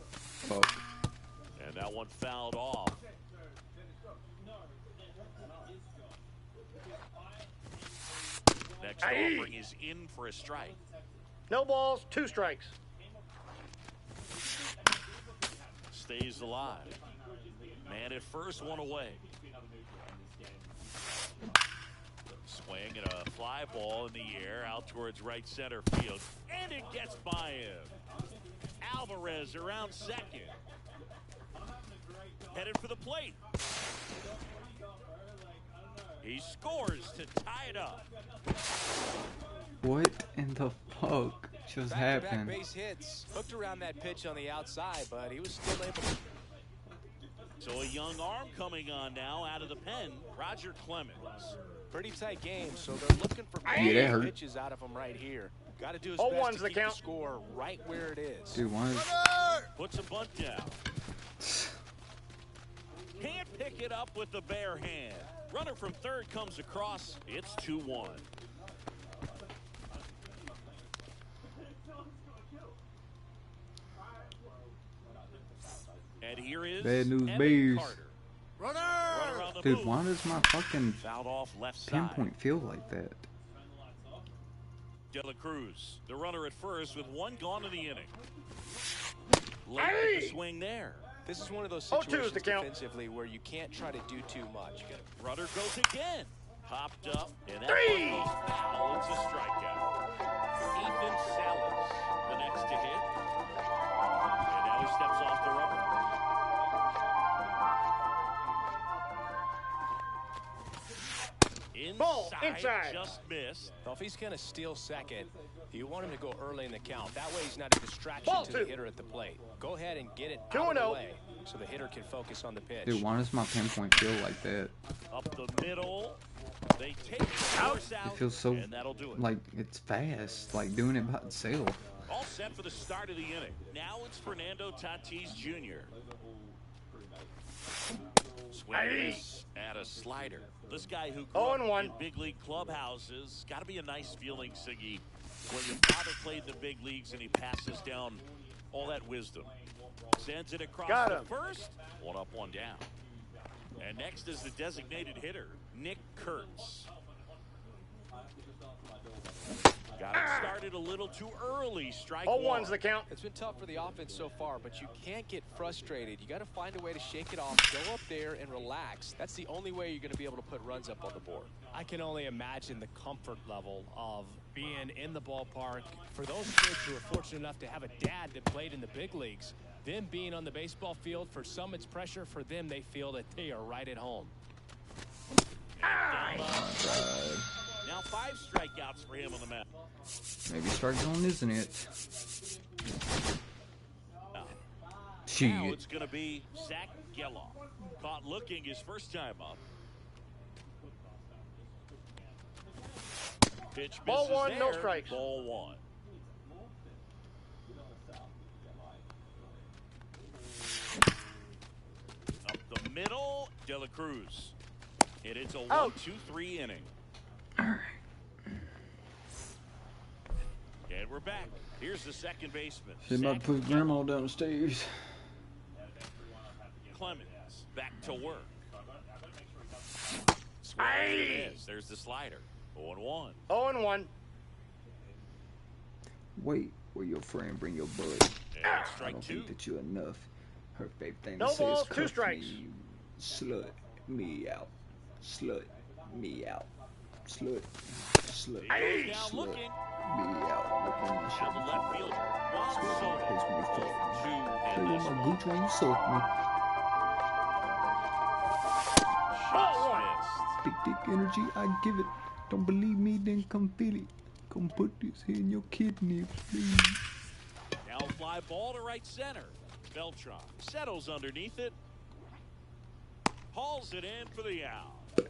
Fuck.
And that one fouled off. Next offering is in for a strike.
No balls, 2 strikes.
Stays alive. Man at first, 1 away. Swing and a fly ball in the air out towards right center field. And it gets by him. Alvarez around second. Headed for the plate. He scores to tie it up.
What in the fuck just
Back-to-back
happened?
base hits. Hooked around that pitch on the outside, but he was still able to.
So a young arm coming on now out of the pen, Roger Clemens.
Pretty tight game, so they're looking for
Yeah, that hurt.
pitches out of him right here. Got to do his
0-1's
best to
the
keep the
count.
score right where it is.
Dude, one is...
Puts a bunt down. Can't pick it up with the bare hand. Runner from third comes across. It's 2-1. And here is
Bad news
Evan
bears.
Carter. Runner on the
Dude,
move.
why does my fucking
Fouled off left side.
pinpoint feel like that?
De La Cruz, the runner at first with 1 gone in the inning. Late with the swing there.
This is one of those
0-2 is
situations
the count.
defensively where you can't try to do too much.
Runner goes again. Popped up, and that
3.
one goes foul. It's a strikeout. Ethan Salas, the next to hit. And now he steps off the rubber.
Inside.
Just missed.
Well, if he's going to steal second, you want him to go early in the count. That way he's not a distraction
Ball
to
2.
the hitter at the plate. Go ahead and get it
2-0.
out of the way so the hitter can focus on the pitch.
Dude, why does my pinpoint feel like that?
Up the middle. They take the force out,
It feels so,
and that'll do it.
like, it's fast. Like, doing it by itself.
All set for the start of the inning. Now it's Fernando Tatis Jr. Swings at a slider. This guy who grew up
0-1.
in big league clubhouses. Got to be a nice feeling, Siggy, when your father played in the big leagues and he passes down all that wisdom. Sends it across
Got
the
him.
first. 1 up, 1 down. And next is the designated hitter, Nick Kurtz. Got it started a little too early. Strike
0-1's
one.
the count.
It's been tough for the offense so far, but you can't get frustrated. You got to find a way to shake it off, go up there and relax. That's the only way you're going to be able to put runs up on the board.
I can only imagine the comfort level of being in the ballpark. For those kids who are fortunate enough to have a dad that played in the big leagues, them being on the baseball field, for some it's pressure. For them, they feel that they are right at home.
Now 5 strikeouts for him on the mound.
Maybe strike zone, isn't it?
Now
Shit.
it's going to be Zach Geloff. Caught looking his first time up. Pitch misses
Ball one,
there.
no strikes.
Ball one. Up the middle, De La Cruz. And it's a 1-2-3 inning. And we're back. Here's the second baseman.
She about to push grandma down the stairs.
Clemens back to work. Swing and miss. There's the slider. 0-1.
0-1.
Wait, where your friend bring your bud.
And
I
strike
don't
2.
think that you're enough. Her favorite thing
No
to say is
balls, 2
cuff
strikes.
me, you slut me out. Slut me out. Slut. Slut.
He goes down
Slut
looking.
me out. Look on my
Now
shoulder.
the left fielder, Juan
Swear to God, pays when you
Soto.
fuck me.
0-2
Play
in
with
this
my
one.
gooch when you suck me.
Shots missed.
Big dick energy, I give it. Don't believe me, then come feel it. Come put this here in your kidney, please.
Now fly ball to right center. Beltran settles underneath it. Hauls it in for the out.
Put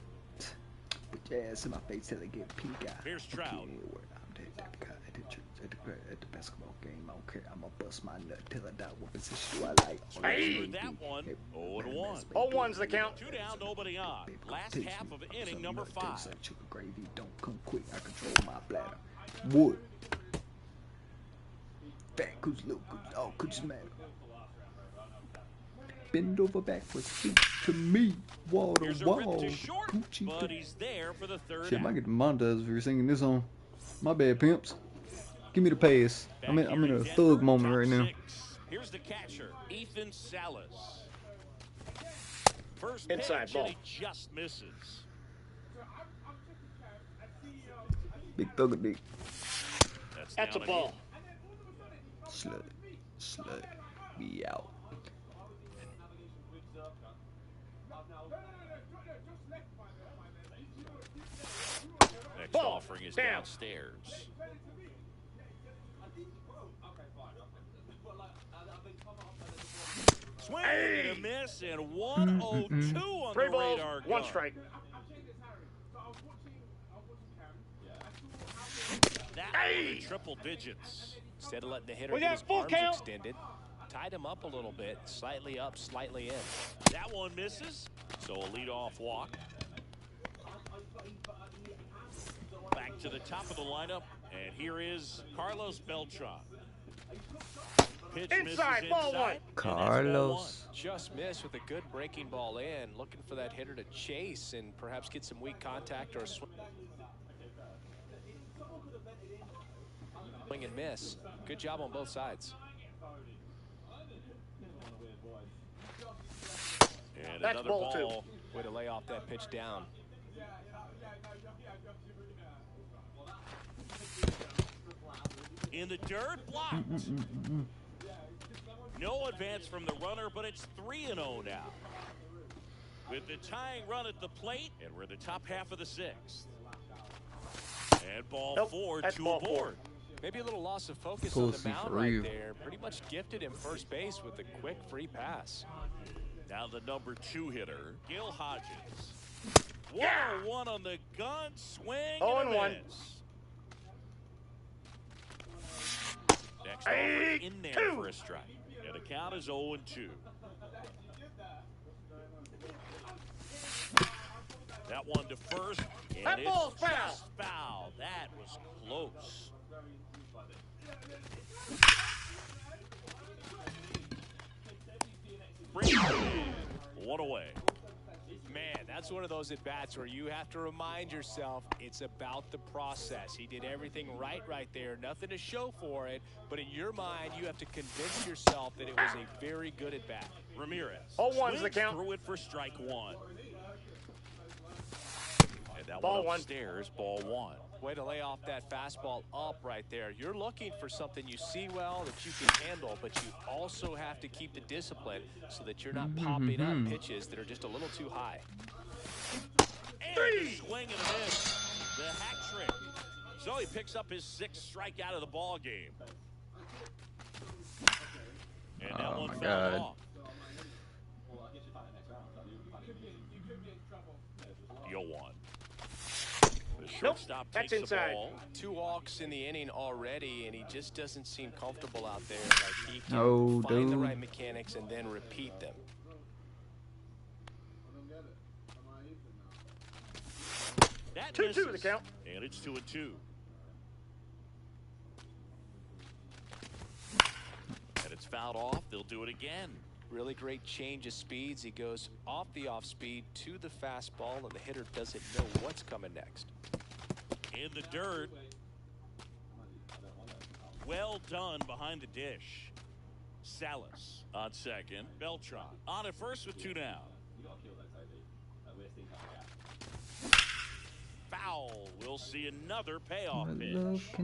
your ass in my face till I get pink eye.
Here's Trout.
I'm at the church, at the basketball game. I don't care. I'm gonna bust my nut till I die. What position do I like?
Screwed that one. 0-1.
0-1's the count.
2 down, nobody on. Last half of inning number 5.
Like sugar gravy, don't come quick. I control my bladder. Wood. Fat cooch, little cooch, all cooches matter. Bend over backwards, speak to me. Wall to
Here's a
wall.
rip to short,
Coochie
but
good.
he's there for the third
Shit, I might
out.
get demonetized if you're singing this song. My bad, pimps. Give me the pass. I'm in a
Denver,
thug moment
top
right now.
6. Here's the catcher, Ethan Salas. First
Inside
pitch,
ball.
and he just misses.
Big thugger dick.
That's a
down
ball.
Slut. Slut. Be out.
Next
Ball.
offering is
Down.
downstairs. Swing and a miss, and 1-0-2 on
3
the
balls,
radar
1
gun.
strike.
That one in triple digits.
Instead of letting the hitter
We
get
got
his
full
arms
count.
extended, tied him up a little bit, slightly up, slightly in.
That one misses, so a leadoff walk. Back to the top of the lineup, and here is Carlos Beltran. Pitch misses
Inside, ball one.
and that's
Carlos.
Just missed with a good breaking ball in, looking for that hitter to chase and perhaps get some weak contact or a swing and miss. Good job on both sides.
And
That's
another
ball 2.
ball.
Way to lay off that pitch down.
In the dirt, blocked. No advance from the runner, but it's 3-0 now. With the tying run at the plate, and we're in the top half of the 6th. And ball
Nope,
4,
that's
2
ball
aboard.
4.
Maybe a little loss of focus on the
Pussy
mound
for
right
you.
there. Pretty much gifted him first base with a quick free pass.
Now the number 2 hitter, Gil Hodges.
Yeah.
1-1 on the gun, swing,
0-1.
and a miss. Next offer in there
2.
for a strike. And the count is 0-2. That one to first, and
That
it's
ball's foul.
just foul. That was close. Brings it in. 1 away.
Man, that's one of those at-bats where you have to remind yourself it's about the process. He did everything right there. Nothing to show for it, but in your mind, you have to convince yourself that it was a very good at-bat.
Ramirez
0-1's the
swings
count.
through it for strike one. And that
Ball
one
one.
upstairs, ball one.
Way to lay off that fastball up right there. You're looking for something you see well that you can handle, but you also have to keep the discipline so that you're not popping up pitches that are just a little too high.
And a swing and a miss. The hat trick. So he picks up his 6th strikeout of the ball game. And that one fell off. Deal one. The shortstop
that's
takes the
inside.
ball.
2 walks in the inning already, and he just doesn't seem comfortable out there. Like he can find the right mechanics and then repeat them.
That
2-2
misses.
the count.
And it's 2-2. And it's fouled off. They'll do it again.
Really great change of speeds. He goes off the off speed to the fastball, and the hitter doesn't know what's coming next.
In the dirt. Well done behind the dish. Salas on second. Beltran on at first with 2 down. Foul. We'll see another payoff pitch.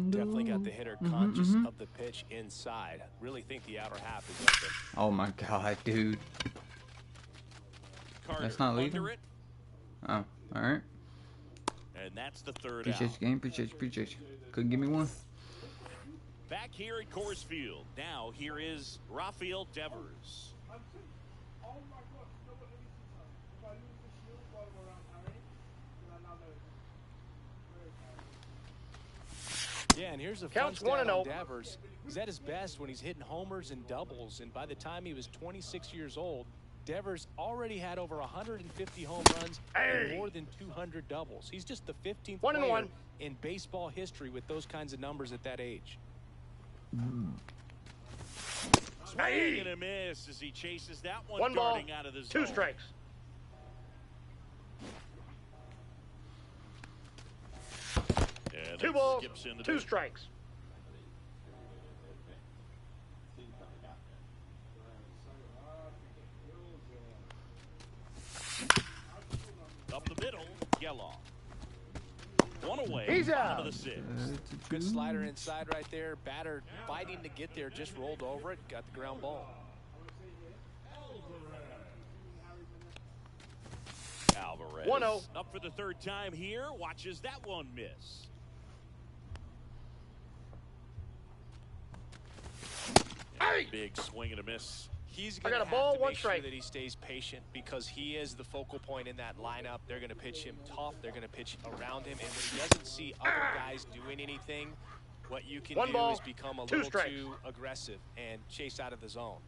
Definitely got the hitter conscious of the pitch inside. Really think the outer half is open.
Oh my god, dude.
Carter
That's not legal.
under it,
Oh, alright.
and that's the 3rd
Appreciate
out.
you, game. Appreciate you. Couldn't give me one.
Back here at Coors Field. Now here is Rafael Devers.
Yeah, and here's a fun
Counts
stat
1-0.
on Devers. He's at his best when he's hitting homers and doubles, and by the time he was 26 years old, Devers already had over 150 home runs and more than 200 doubles. He's just the 15th
1-1.
player in baseball history with those kinds of numbers at that age.
Swing and a miss as he chases that one,
1 ball,
darting out of the zone.
2 strikes.
And
2
it
balls,
skips in the
2
dirt.
strikes.
Up the middle, Geloff. One away.
He's out.
Bottom of the 6th.
Good slider inside right there. Batter fighting to get there, just rolled over it, got the ground ball.
Alvarez
1-0.
up for the 3rd time here. Watches that one miss. Big swing and a miss.
He's
I
going
got
to
a ball,
have to
1
make sure
strike.
that he stays patient because he is the focal point in that lineup. They're going to pitch him tough. They're going to pitch around him. And when he doesn't see other guys doing anything, what you can
1
do
ball,
is become a
2
little
strikes.
too aggressive and chase out of the zone.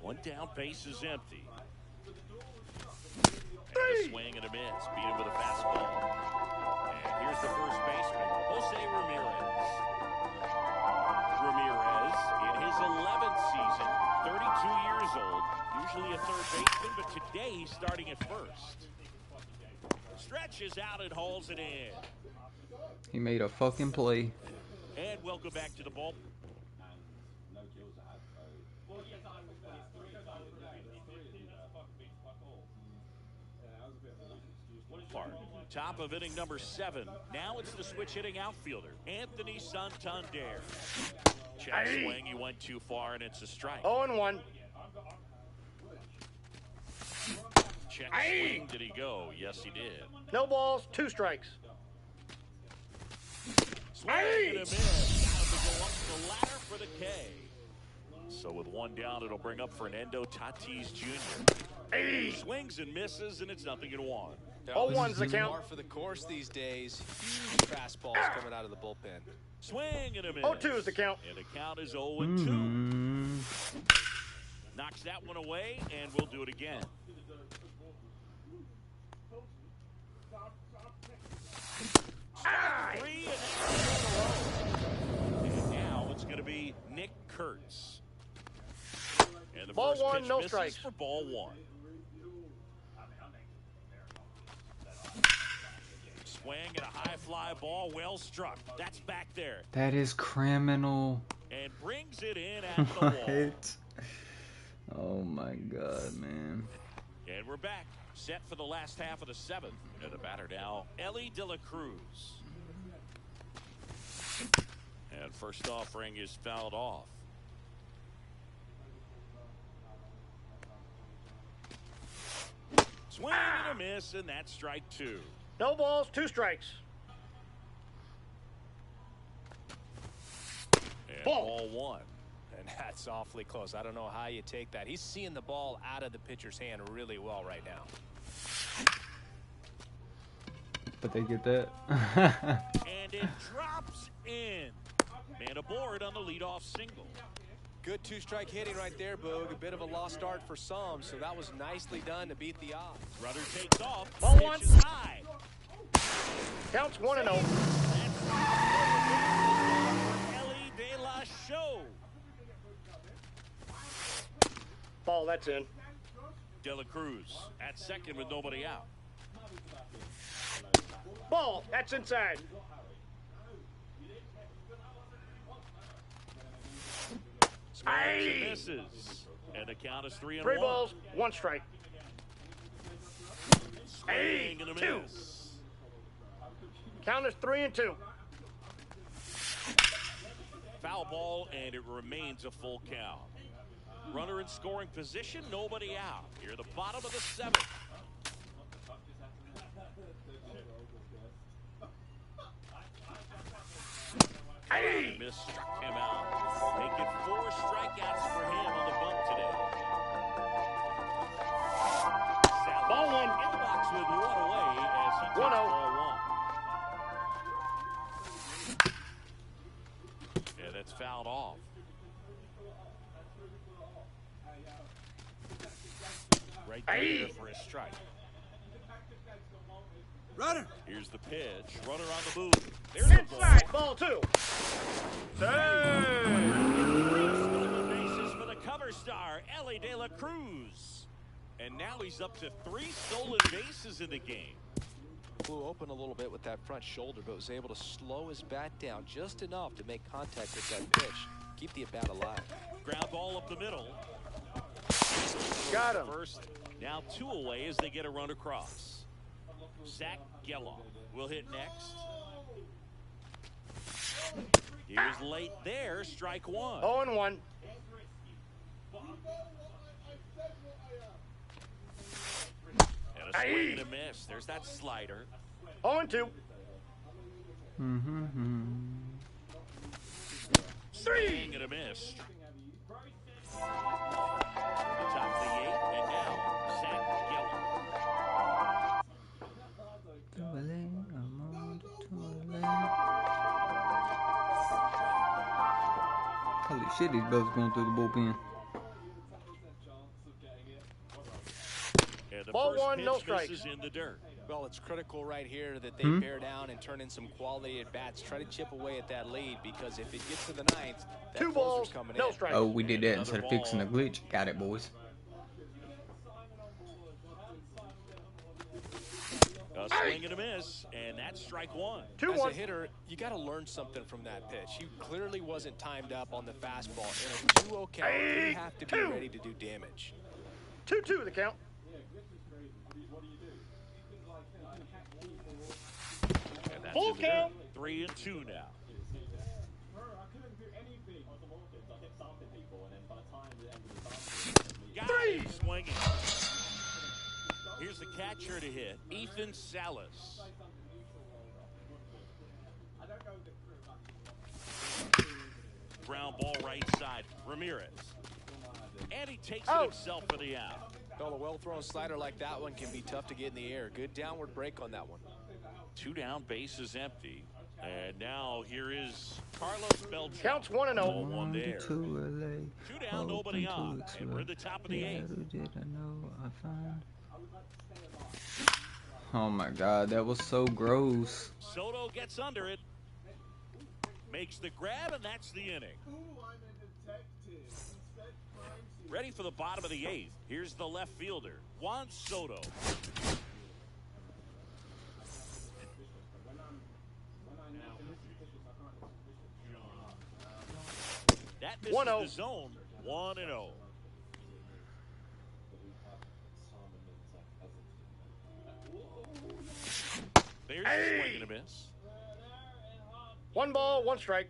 One down, base is empty. And a swing and a miss. Beat him with a fastball. And here's the first baseman, Jose Ramirez. Ramirez, in his 11th season, 32 years old, usually a 3rd baseman, but today he's starting at 1st. Stretches out and hauls it in.
He made a fucking play.
And welcome back to the ball. Park. Top of inning number 7. Now it's the switch hitting outfielder, Anthony Santander. Check swing, he went too far, and it's a strike.
0-1.
Check swing, did he go? Yes, he did.
No balls, 2 strikes.
Swing and a miss. Got him to go up the ladder for the K. So with 1 down, it'll bring up Fernando Tatis Jr. Swings and misses, and it's 0-1.
0-1's the count.
Par for the course these days. Huge fastballs coming out of the bullpen.
Swing and a miss.
0-2 is the count.
And the count is 0-2. Knocks that one away, and we'll do it again. Three and now it's going to be Nick Kurtz. And the
Ball
first
one,
pitch
no
misses
strikes.
for ball one. Swing and a high fly ball, well struck. That's back there.
That is criminal.
And brings it in at the wall.
What? Oh my God, man.
And we're back, set for the last half of the seventh. And the batter now, Ellie De La Cruz. And first offering is fouled off. Swing and a miss, and that's strike two.
No balls, 2 strikes.
And
Ball.
ball one.
And that's awfully close. I don't know how you take that. He's seeing the ball out of the pitcher's hand really well right now.
But they get that.
And it drops in. Man aboard on the leadoff single.
Good 2-strike hitting right there, Boog. A bit of a lost start for some, so that was nicely done to beat the odds.
Rudder takes off.
Ball
Pitch
one.
is high.
Counts 1-0.
Ellie De La Show.
Ball, that's in.
De La Cruz at second with nobody out.
Ball, that's inside.
Swings and
Aye.
misses. And the count is 3-1.
3 balls, 1 strike.
Swing and a
Two.
miss.
Count is 3-2.
Foul ball, and it remains a full count. Runner in scoring position, nobody out. Here at the bottom of the seventh.
Hey!
Miss struck him out. Make it 4 strikeouts for him on the bump today. Sally
Ball one.
in the box with 1 away as he takes
1-0.
ball one. Yeah, that's fouled off. Right there
Hey.
for a strike.
Runner.
Here's the pitch. Runner on the move. There's a ball.
Inside, ball 2.
Stolen bases for the cover star, Ellie De La Cruz. And now he's up to 3 stolen bases in the game.
Flew open a little bit with that front shoulder, but was able to slow his bat down just enough to make contact with that pitch. Keep the at-bat alive.
Ground ball up the middle.
Got him.
First, now 2 away as they get a run across. Zach Geloff will hit next. He was late there, strike 1.
0-1.
And a swing and a miss. There's that slider.
0-2.
Swing and a miss. The top of the 8th, and now Zach Geloff.
Holy shit, these brothers going through the bullpen.
And the
Ball
first
one,
pitch
no
misses
strikes.
in the dirt.
Well, it's critical right here that they
Hmm?
bear down and turn in some quality at-bats. Try to chip away at that lead, because if it gets to the 9th, that
2
closer's
balls,
coming
no
in.
strikes.
Oh, we did that instead of fixing the glitch. Got it, boys.
A swing and a miss, and that's strike 1.
As a
2-1.
hitter, you got to learn something from that pitch. He clearly wasn't timed up on the fastball. In a 2-0 count, you have to be
2.
ready to do damage.
2-2 the count.
And that's
Full
in the dirt.
count.
3-2 now. Got
Three.
it, swinging. Here's the catcher to hit, Ethan Salas. Ground ball right side, Ramirez. And he takes it
Out.
himself for the out.
Well, a well-thrown slider like that one can be tough to get in the air. Good downward break on that one.
2 down, bases empty. And now here is Carlos Beltran.
Counts 1-0.
Ball 1 there.
2 LA.
2 down, nobody on. And we're at the top of the 8th.
Who did I know I find? Oh my God, that was so gross.
Soto gets under it. Makes the grab, and that's the inning. Ready for the bottom of the 8th. Here's the left fielder, Juan Soto. That misses the zone, 1-0. There's a swing and a miss.
1 ball, 1 strike.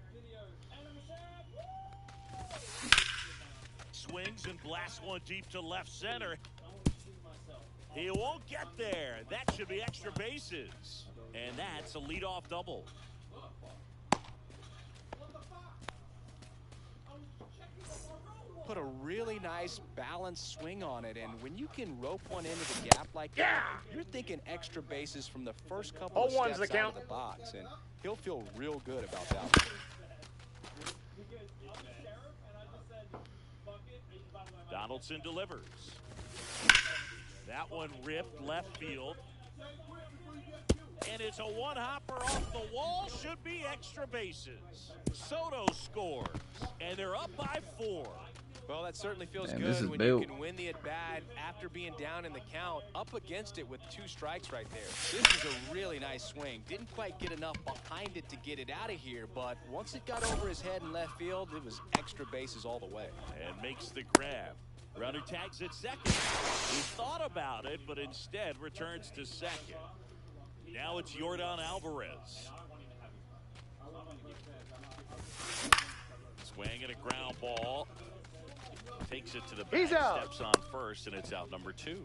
Swings and blasts one deep to left center. He won't get there. That should be extra bases. And that's a leadoff double.
Put a really nice balanced swing on it, and when you can rope one into the gap like that, you're thinking extra bases from the first couple of steps out of the box, and he'll feel real good about that one.
Donaldson delivers. That one ripped left field. And it's a one-hopper off the wall. Should be extra bases. Soto scores. And they're up by 4.
Well, that certainly feels
Damn,
good when you can win the at-bat after being down in the count, up against it with 2 strikes right there. This is a really nice swing. Didn't quite get enough behind it to get it out of here, but once it got over his head in left field, it was extra bases all the way.
And makes the grab. Runner tags at second. He thought about it, but instead returns to second. Now it's Yordan Alvarez. Swing and a ground ball. Takes it to the back, steps on first, and it's out number 2.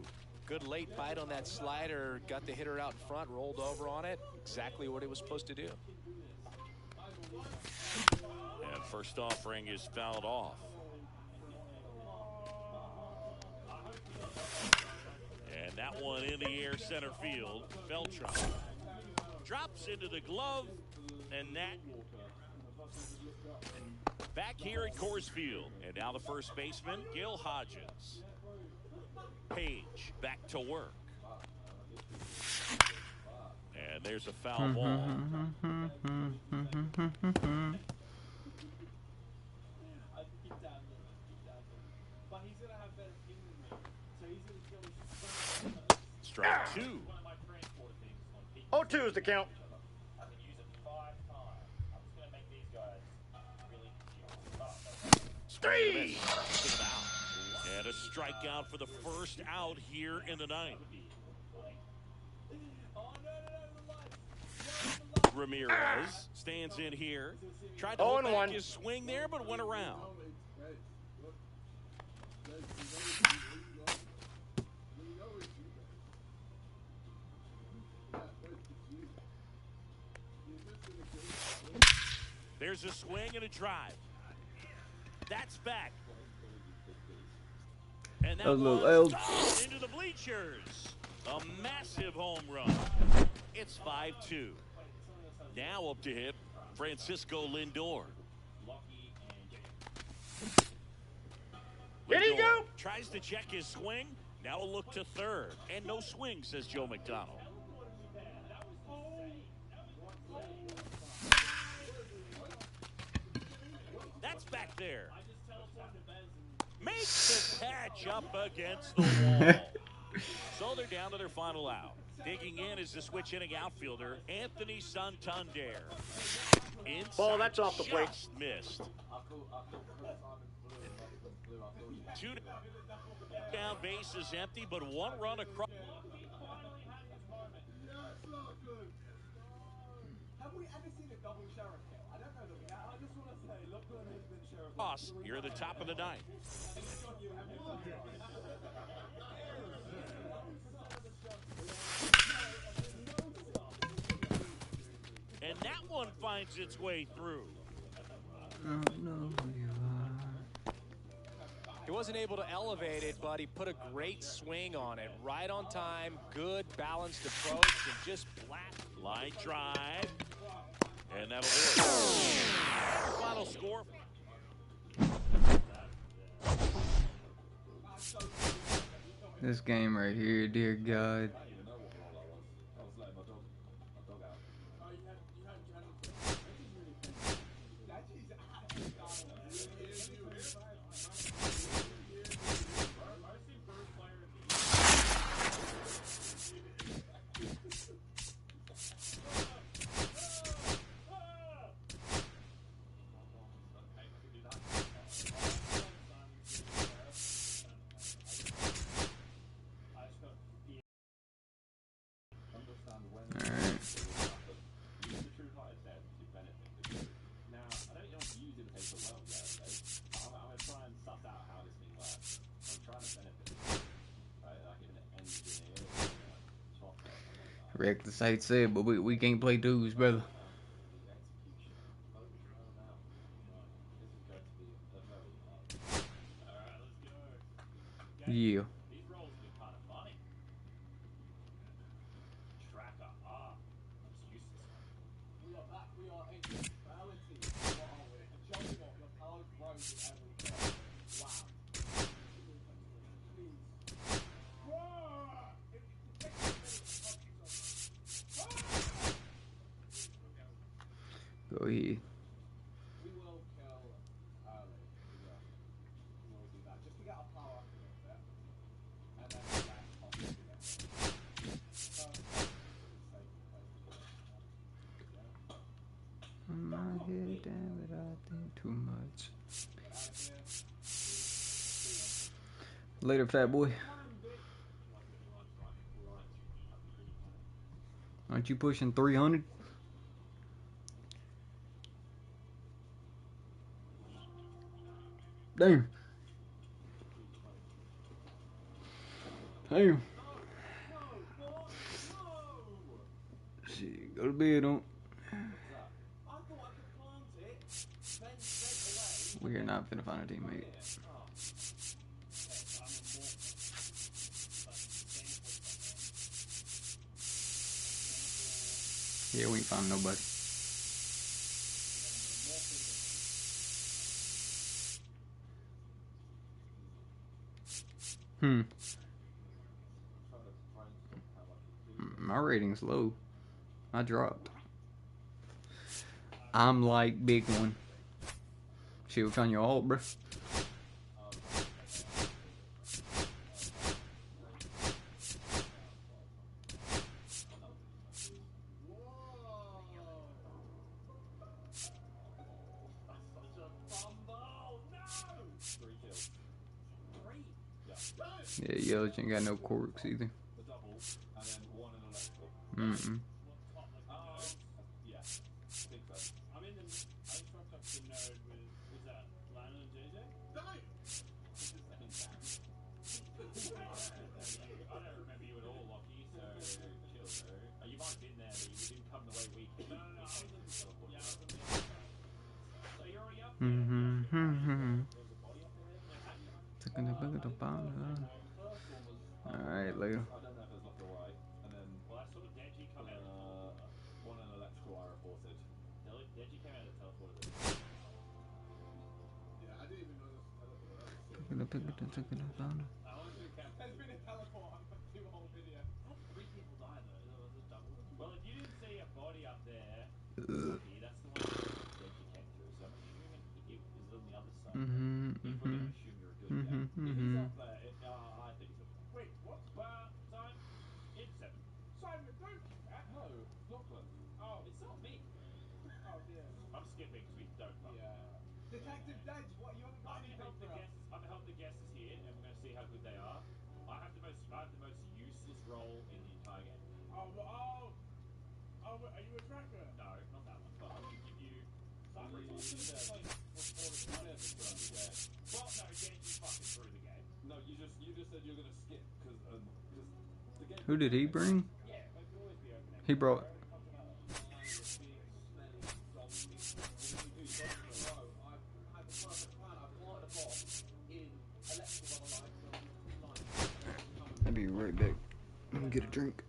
Good late bite on that slider. Got the hitter out in front, rolled over on it. Exactly what he was supposed to do.
And first offering is fouled off. And that one in the air center field. Beltran drops into the glove, and that back here at Coors Field. And now the first baseman, Gil Hodges. Page back to work. And there's a foul ball. Strike 2.
0-2 is the count.
Three. And a strikeout for the first out here in the 9th. Ramirez stands in here. Tried to hold back his swing there, but went around. There's a swing and a drive. That's back. And that one's into the bleachers. A massive home run. It's 5-2. Now up to hit Francisco Lindor.
Here you go.
Tries to check his swing. Now a look to third. And no swing, says Joe McDonald. That's back there. Makes the catch up against the wall. So they're down to their final out. Digging in is the switch hitting outfielder, Anthony Santander. Inside,
ball, that's off the plate.
Just missed. 2 down, base is empty, but 1 run across.
Have we ever seen a double sheriff kill? I don't know that we have. I just want to say, look who has been sheriff.
You're the top of the 9th. And that one finds its way through.
I don't know who you are.
He wasn't able to elevate it, but he put a great swing on it. Right on time, good balanced approach, and just flat.
Line drive. And that'll do it. Final score.
This game right here, dear God. React the site said, but we can't play dudes, brother. Yeah.
These rolls have been kind of funny. Tracker. That's useless one. We are back. We are in reality. What are we? And Johnny, what? Your power grows with every turn. Wow. Please. Whoa! It takes a minute to punch yourself.
Go ahead.
We will kill early. We will do that. Just to get our power up a little bit. And then let off to get
On my head, damn it, I think too much. Later, fat boy. Aren't you pushing 300? Damn. Damn. Shit, go to bed, on. We're not finna find a teammate. Yeah, we ain't found nobody. My rating's low. I dropped. I'm like big one. Shit, what's on your alt, bro? Yeah, Yelich ain't got no corks either. Mm-mm. Alright, later.
I don't know if it's left or right. And then I saw Deji come out of the teleporter. One an electrical, I reported. Deji came out of the teleporter. Yeah, I didn't even know this was a teleporter. That was sick. I honestly can't. There's been a teleport for 2 whole videos. Had 3 people die though. It was a double. Well, if you didn't see a body up there, Rocky, that's the one that Deji came through. So I'm assuming it is on the other side. If we're gonna assume you're a good guy. If he's up there, I think he's up there. Wait, what? Time? In 7. Simon, don't do that. No, Lachlan. Oh, it's not me. Oh dear. I'm skipping because we don't fucking know. Detective Dej, what you haven't got anything for us? I'm gonna help the guesses here, and we're gonna see how good they are. I have the most useless role in the entire game. Oh, are you a tracker? No, not that one. But I'm gonna give you. Well, no, Deji fucking through the game. No, you just said you're gonna skip because the game.
Who did he bring?
Yeah, it could always be open.
He brought. I'll be right back. I'm gonna get a drink.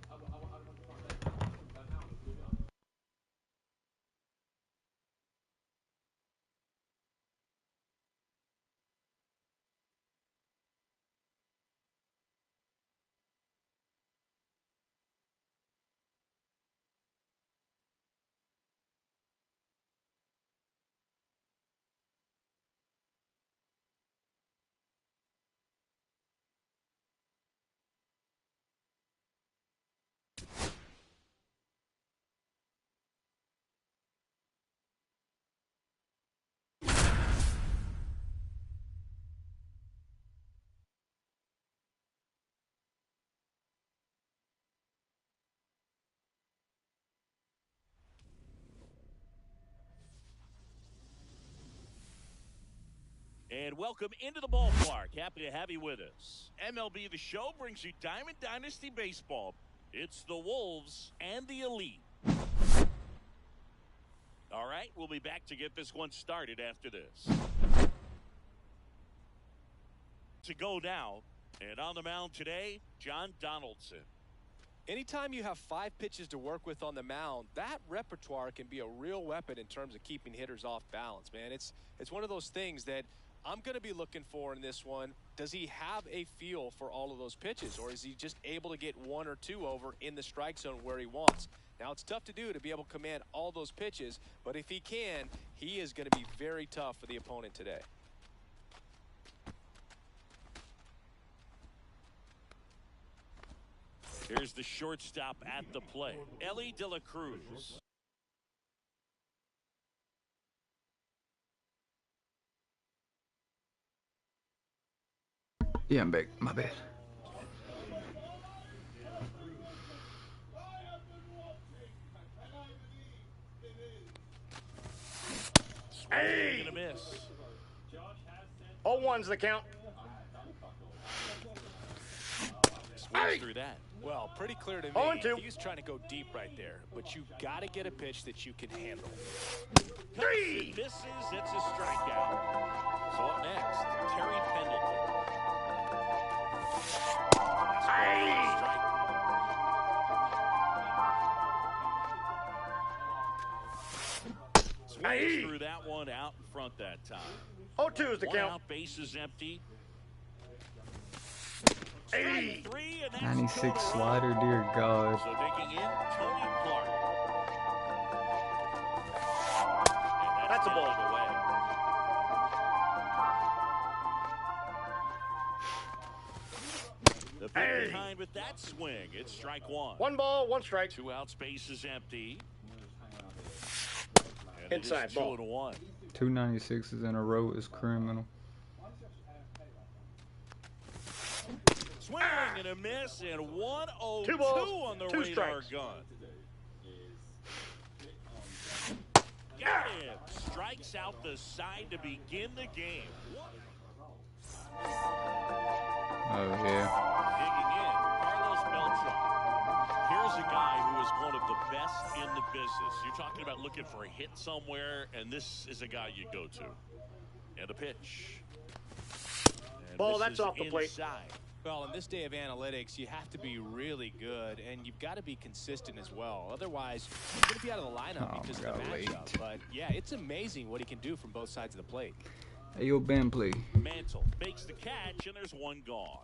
And welcome into the ballpark. Happy to have you with us. MLB The Show brings you Diamond Dynasty Baseball. It's the Wolves and the Elite. All right, we'll be back to get this one started after this. To go now, and on the mound today, John Donaldson.
Anytime you have 5 pitches to work with on the mound, that repertoire can be a real weapon in terms of keeping hitters off balance, man. It's one of those things that I'm going to be looking for in this one. Does he have a feel for all of those pitches, or is he just able to get 1 or 2 over in the strike zone where he wants? Now, it's tough to do to be able to command all those pitches, but if he can, he is going to be very tough for the opponent today.
Here's the shortstop at the plate, Ellie De La Cruz.
Yeah, I'm back. My bad.
Hey! Gonna miss.
0-1's the count.
Swings through that.
Well, pretty clear to me.
0-2.
He's trying to go deep right there, but you got to get a pitch that you can handle.
3.
It misses. It's a strikeout. So up next, Terry Pendleton. Strike. Swings through that one out in front that time.
0-2 is the
One
count.
out, bases empty.
Hey.
3, and that's
96
2 in a row.
slider, dear God.
So digging in, Tony Clark. And
That's a ball.
out of the way. The pitch
Hey.
behind with that swing. It's strike 1.
1 ball, 1 strike.
2 outs, bases empty. And
Inside
it is
ball.
2-1.
2 96s in a row is criminal.
Swing and a miss, and 1-0-2
2 balls,
on the
2
radar
strikes.
gun. Got him. Strikes out the side to begin the game.
Oh, yeah.
Digging in, Carlos Beltran. Here's a guy who is one of the best in the business. You're talking about looking for a hit somewhere, and this is a guy you go to. And a pitch. And
Ball,
this
that's
is
off the plate.
inside.
Well, in this day of analytics, you have to be really good, and you've got to be consistent as well. Otherwise, you're going to be out of the lineup
Oh,
because of
got
the
late.
matchup. But, yeah, it's amazing what he can do from both sides of the plate.
Hey, yo, Ben, play.
Mantle makes the catch, and there's one gone.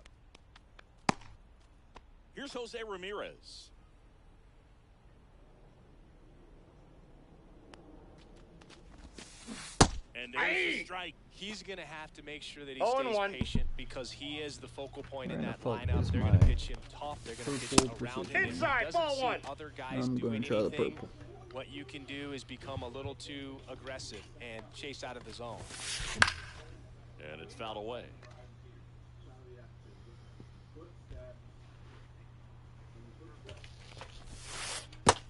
Here's Jose Ramirez. And there's the strike.
He's going to have to make sure that he
0-1.
stays patient because he is the focal point in
Man,
that
fuck
lineup.
this,
They're going to
my
pitch him tough. They're going to
purple
pitch around
precision.
him. If he
Inside,
doesn't
ball
see
1.
other guys
I'm
doing
going to try the
anything,
purple.
what you can do is become a little too aggressive and chase out of the zone.
And it's fouled away.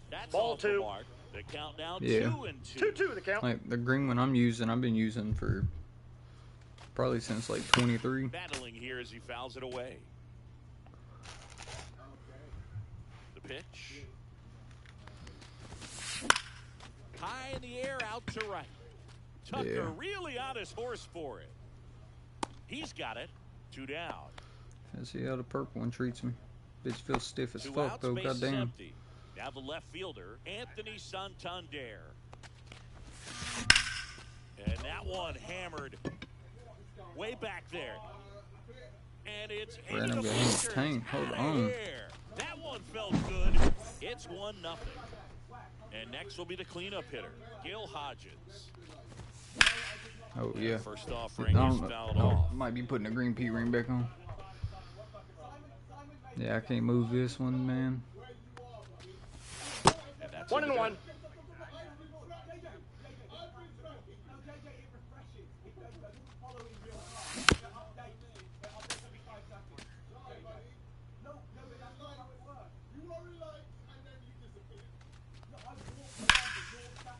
That's
Ball
off the
2.
mark. The countdown
Yeah.
2-2.
2-2 the count.
Like, the green one I'm using, I've been using for probably since, like, 23.
Battling here as he fouls it away. The pitch. High in the air, out to right. Tucker
Yeah.
really on his horse for it. He's got it. 2 down.
Let's see how the purple one treats me. Bitch feels stiff as
2
fuck,
outs,
though.
bases
Goddamn.
empty. Now the left fielder, Anthony Santander. And that one hammered way back there. And it's
Random
hitting the
guy in his
bleachers
tank. Hold
outta
on.
here. That one felt good. It's 1-0. And next will be the cleanup hitter, Gil Hodges.
Oh, yeah.
First off,
I
ring is
don't
fouled
know.
off.
Might be putting the green P ring back on. Yeah, I can't move this one, man.
And that's
1-1.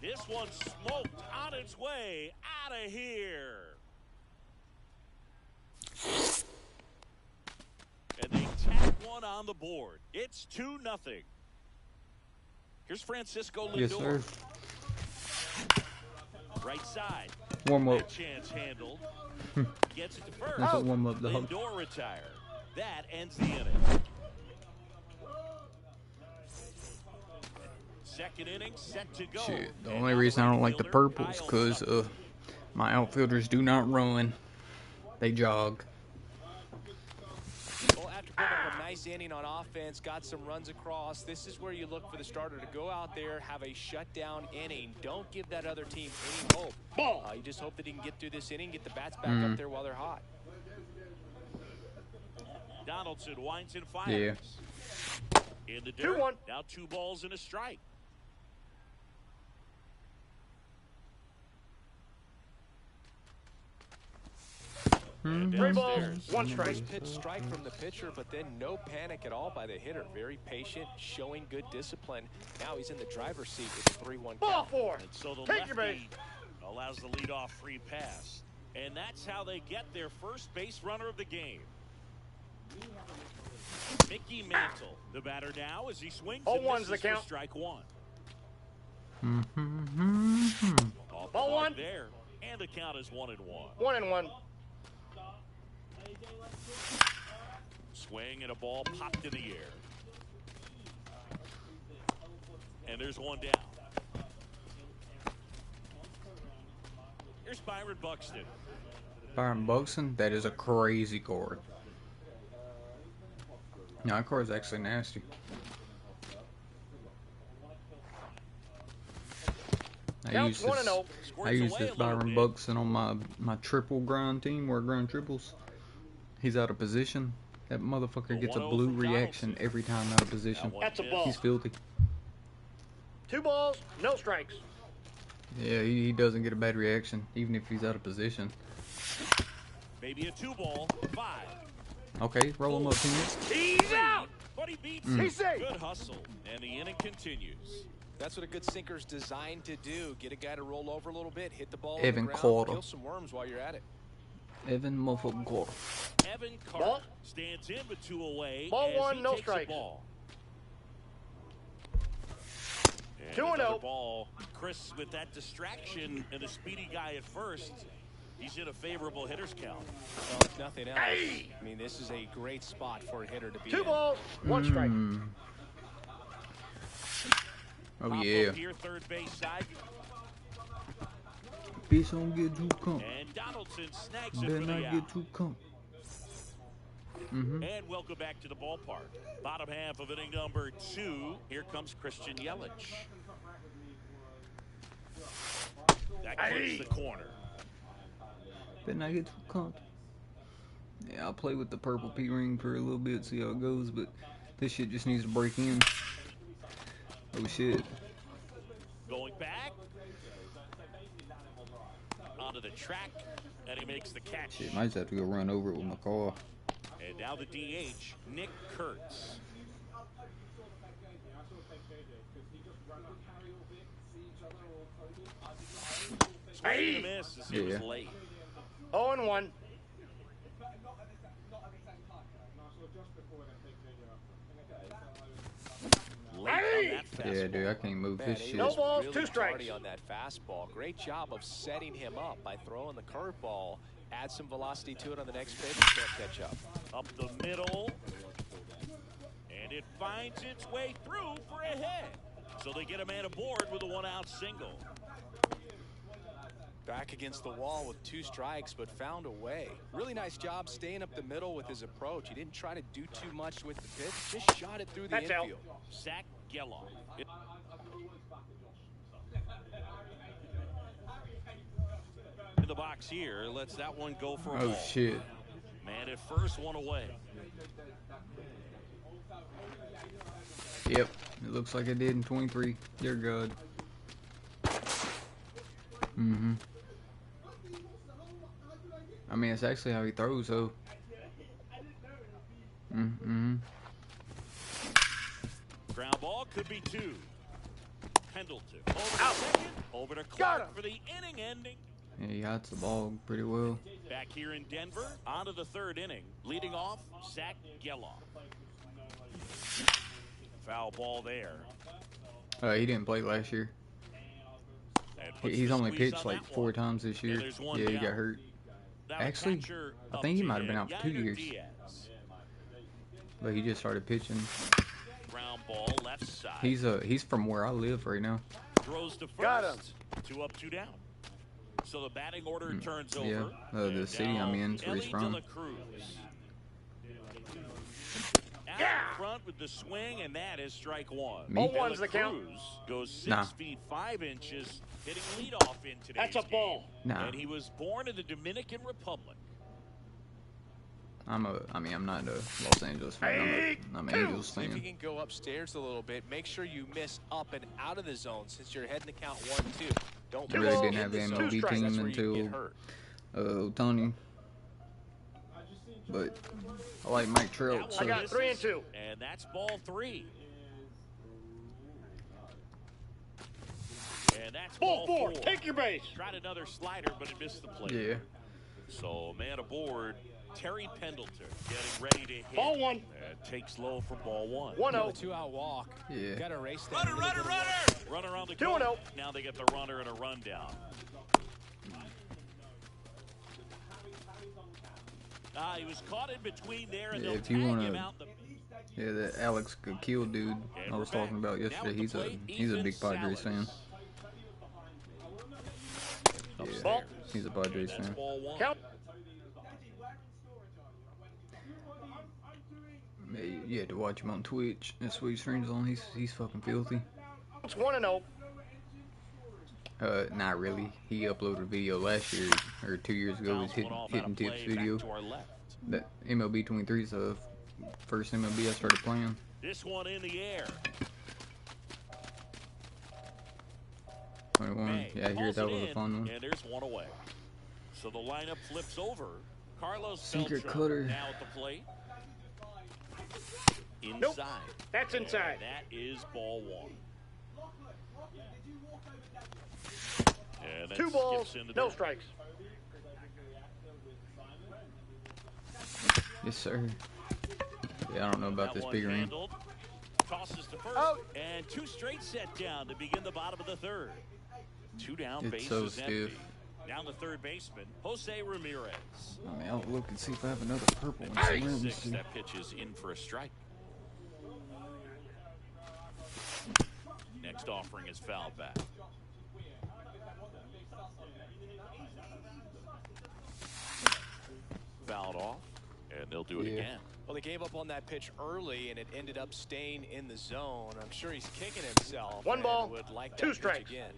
This one smoked on its way out of here. And they tack one on the board. It's 2-0. Here's Francisco Lindor.
Yes, sir.
Right side.
Warm
That
up.
chance handled. Gets it to first.
That's a warm up, dog.
Lindor retire. That ends the inning. Second inning set to go.
Shit, the
And
only
now
reason I don't like the
infielder,
purples
Kyle
because
Sutton.
my outfielders do not run. They jog.
Well, after putting up a nice inning on offense, got some runs across, this is where you look for the starter to go out there, have a shutdown inning. Don't give that other team any hope.
Ball.
You just hope that he can get through this inning, get the bats back up there while they're hot.
Donaldson winds and fires.
Yeah.
In the dirt.
2-1.
Now 2 balls and a strike. And
3 balls,
downstairs.
1 strike.
First pitch strike from the pitcher, but then no panic at all by the hitter. Very patient, showing good discipline. Now he's in the driver's seat with a 3-1
Ball
count.
4.
And so the
Take your base.
lefty allows the leadoff free pass. And that's how they get their first base runner of the game. Mickey Mantle, the batter now as he swings and
0-1's the
misses for
count.
strike 1.
Mm-hmm.
Off
Ball
the mark
1.
there. And the count is 1-1.
1-1.
Swing and a ball popped in the air. And there's one down. Here's Byron Buxton.
Byron Buxton, that is a crazy card. No, that card's actually nasty.
Counts 1-0.
I use
Away
this
a little
Byron
bit.
Buxton on my triple grind team where I grind triples. He's out of position. That motherfucker gets a
1-0
blue
from
reaction
Donaldson.
every time out of position.
That's a ball.
He's filthy.
2 balls, no strikes.
Yeah, he doesn't get a bad reaction, even if he's out of position.
Maybe a 2-ball, 5.
Okay, roll him up, teammates.
He's out.
But he beats
He's
it.
safe.
Good hustle. And the inning continues.
That's what a good sinker's designed to do. Get a guy to roll over a little bit, hit the ball on
Evan
the ground,
Carter.
kill some worms while you're at it.
Evan motherfucker.
Evan Carter
Ball.
stands in with 2 away.
Ball
as
1,
he
no
takes the
strikes.
ball. And
2-0.
another ball. Chris, with that distraction and a speedy guy at first, he's in a favorable hitter's count.
Well, if nothing else,
Hey!
I mean, this is a great spot for a hitter to be
2
in.
balls, 1 strike.
Oh
Pop
yeah.
up here, third base side.
Bitch don't get too come.
And Donaldson snags it
Better
for
not
the
get
out.
too come.
And welcome back to the ballpark. Bottom half of inning number 2. Here comes Christian Yelich. That clips the corner.
Better not get too come. Yeah, I'll play with the purple P ring for a little bit, see how it goes, but this shit just needs to break in. Oh shit.
Going back. Onto the track. And he makes the catch.
Shit, might just have to go run over it with my car.
And now the DH, Nick Kurtz. Swing and a miss as he was
Yeah.
late.
0-1.
Late on that
Yeah,
fastball.
dude, I can't move
Man,
this
he
shit.
No
was
balls,
really
2 strikes.
tardy on that fastball. Great job of setting him up by throwing the curveball. Add some velocity to it on the next pitch and can't catch up.
Up the middle. And it finds its way through for a hit. So they get a man aboard with a 1-out single.
Back against the wall with 2 strikes, but found a way. Really nice job staying up the middle with his approach. He didn't try to do too much with the pitch, just shot it through the
That's out.
infield.
Zach Geloff. In the box here, lets that one go for a
Oh
ball.
shit.
Man at first, 1 away.
Yep, it looks like it did in 23. Dear God. I mean, it's actually how he throws, though.
Ground ball could be 2. Pendleton over to second, over to
Got
Clark
him.
for the inning ending.
Yeah, he hides the ball pretty well.
Back here in Denver, on to the 3rd inning. Leading off, Zach Geloff. Foul ball there.
He didn't play last year.
And puts
He's
the
only
squeeze
pitched
on
like
that
4
one.
times this year.
And there's one
Yeah, he
down.
got hurt.
Now the
Actually,
catcher
I
up
think he
to
might have been
hit,
out for 2
Yainer
years.
Diaz.
But he just started pitching.
Ground ball left side.
He's from where I live right now.
Throws to first.
Got him.
2 up, 2 down. So the batting order turns
Yeah,
over.
the
And
city
now
I'm in is where he's
Ellie
from.
De La Cruz. Out in front with the swing, and that is strike 1.
Me?
De La
0-1's the count.
Cruz goes 6
Nah.
feet 5 inches, hitting leadoff in today's
That's a ball.
game.
Nah.
And he was born in the Dominican Republic.
I'm not a Los Angeles fan. I'm an Angels
See if you
fan.
can go upstairs a little bit. Make sure you miss up and out of the zone since you're heading to count 1-2. Don't
I
miss
really
in
didn't have
the
the
zone.
MLB
strikes.
team
That's where you
until
get hurt.
Tony. But I like Mike Trout.
That
So
I got 3 and 2.
And that's ball 3. And that's
Ball
ball
4. Take your base.
Tried another slider, but it missed the plate.
yeah,
So man aboard, Terry Pendleton getting ready to hit.
Ball 1.
And takes low for ball 1.
1-0.
2-out walk.
Yeah.
Got to race that.
Runner on the
2-0.
corner. Now they get the runner and a rundown. He was caught in between there, and
Yeah,
they'll
if you
tag
wanna-
him out the
yeah. That Alex Kill dude I was talking about yesterday. He's a big Padres fan. Yeah,
Ball.
he's a Padres
That's
fan.
ball 1.
Count.
Yeah, you had to watch him on Twitch. That's what he streams on. He's fucking filthy.
It's 1-0.
Not really. He uploaded a video last year or 2 years ago. His
Fouls one off out
hitting
of play,
tips
back
video.
to our left.
That MLB 23 is the first MLB I started playing.
This one in the air.
21.
May
Yeah, I hear
pulls
that
it
was a
in,
fun one.
And there's one away. So the lineup flips over. Carlos
Secret
Beltran
cutter.
now at the plate. Inside.
Nope. That's inside.
And that is ball 1. And that
2 balls.
skips into
No
the-
strikes.
Yes, sir. Yeah, I don't know about
That
this
one
big ring.
handled. Tosses to first.
Out.
And 2 straight set down to begin the bottom of the 3rd. 2 down,
It's
base
so
is empty.
stiff.
Down the third baseman, Jose Ramirez.
I mean, I'll look and see if I have another purple one.
Hey.
somewhere. Let me
6,
see.
that pitch is in for a strike. Next offering is foul back. Fouled off, and they'll do it
Yeah.
again.
Well, they gave up on that pitch early, and it ended up staying in the zone. I'm sure he's kicking himself.
1
and
ball,
would like
2
that pitch
strikes.
again.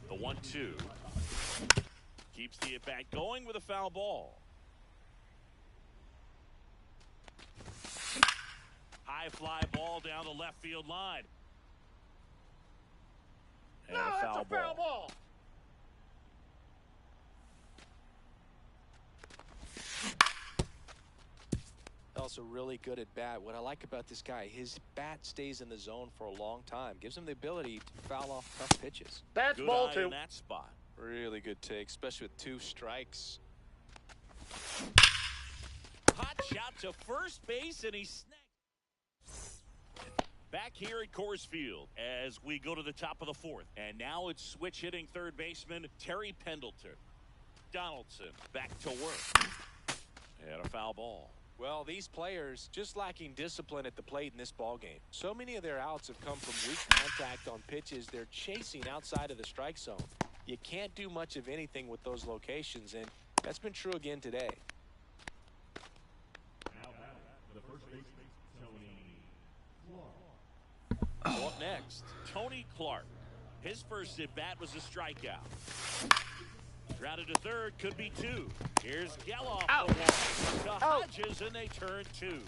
The 1-2 keeps the at-bat going with a foul ball. High fly ball down the left field line. And
No,
a
that's
foul
a foul
ball.
ball.
Also really good at bat. What I like about this guy, his bat stays in the zone for a long time. Gives him the ability to foul off tough pitches.
That's
Good
ball
eye
2.
in that spot.
Really good take, especially with 2 strikes.
Hot shot to first base, and he snagged. Back here at Coors Field as we go to the top of the 4th. And now it's switch hitting third baseman Terry Pendleton. Donaldson back to work. And a foul ball.
Well, these players just lacking discipline at the plate in this ball game. So many of their outs have come from weak contact on pitches they're chasing outside of the strike zone. You can't do much of anything with those locations, and that's been true again today.
Up next, Tony Clark. His first at bat was a strikeout. Grounded to third, could be 2. Here's Geloff
Out.
for 1. To Hodges, and they turn 2.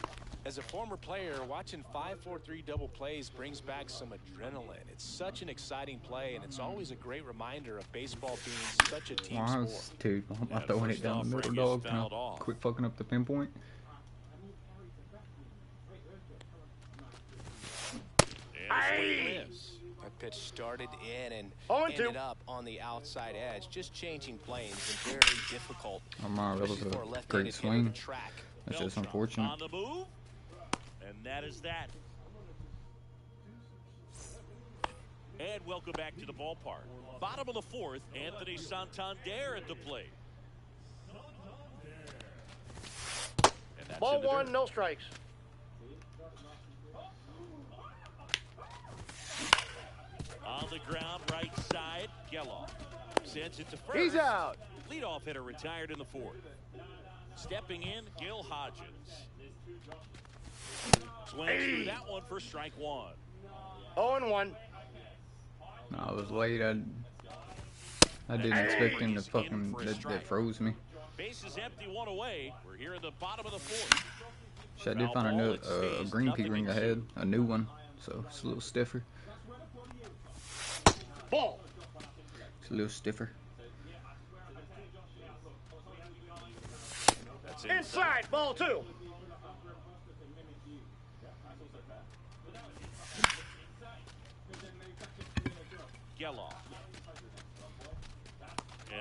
As a former player, watching 5-4-3 double plays brings back some adrenaline. It's such an exciting play, and it's always a great reminder of baseball being such a team sport.
Dude, I'm throwing it down the middle, dog. Can I quit fucking up the pinpoint?
swing and a miss.
That pitch started in and
0-2.
ended up on the outside edge. Just changing planes and very difficult.
That was
especially for
a
left-handed
great
hitter to
swing.
track.
That's just
Beltran
unfortunate.
on the move, and that is that. And welcome back to the ballpark. Bottom of the fourth, Anthony Santander at the plate. And that's
Ball
in the
one,
dirt.
no strikes.
On the ground, right side, Geloff sends it to first.
He's out.
Leadoff hitter retired in the fourth. Stepping in, Gil Hodges. Swings through that one for strike one.
0-1.
I was late. I didn't expect him to fucking. That froze me.
Bases empty, one away. We're here in the bottom of the fourth.
Shit, I did find a green pea ring I had, a new one, so it's a little stiffer.
Ball.
It's a little stiffer.
That's
Inside, ball two.
Geloff.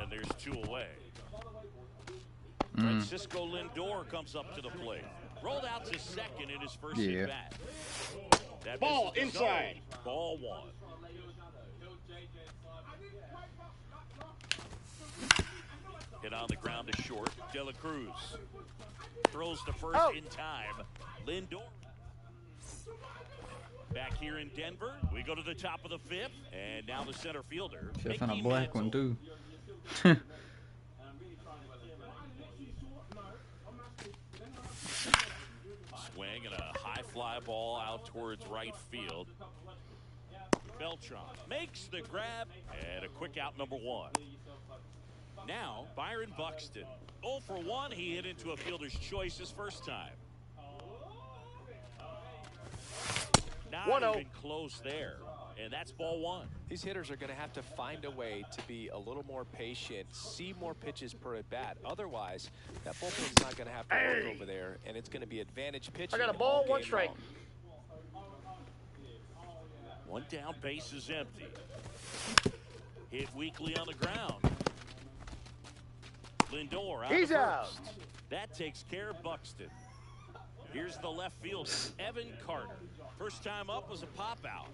And there's two away. Francisco Lindor comes up to the plate. Rolled out to second in his first at bat. That
Ball
misses the
inside.
zone. Ball one. Hit on the ground to short. De La Cruz throws to first in time. Lindor. Back here in Denver, we go to the top of the fifth, and now the center fielder.
Should have found a
Mickey
black one
Mantle.
too.
Swing and a high fly ball out towards right field. Beltran makes the grab and a quick out, number one. Now Byron Buxton, 0 for 1. He hit into a fielder's choice his first time. Not
1-0.
even close there, and that's ball one.
These hitters are going to have to find a way to be a little more patient, see more pitches per at bat. Otherwise, that bullpen's not going to have to work over there, and it's going to be advantage pitching.
I got a
all
ball, one
game
strike.
long.
One down, base is empty. Hit weakly on the ground. Lindor out
He's
to
out.
first. That takes care of Buxton. Here's the left fielder, Evan Carter. First time up was a pop out.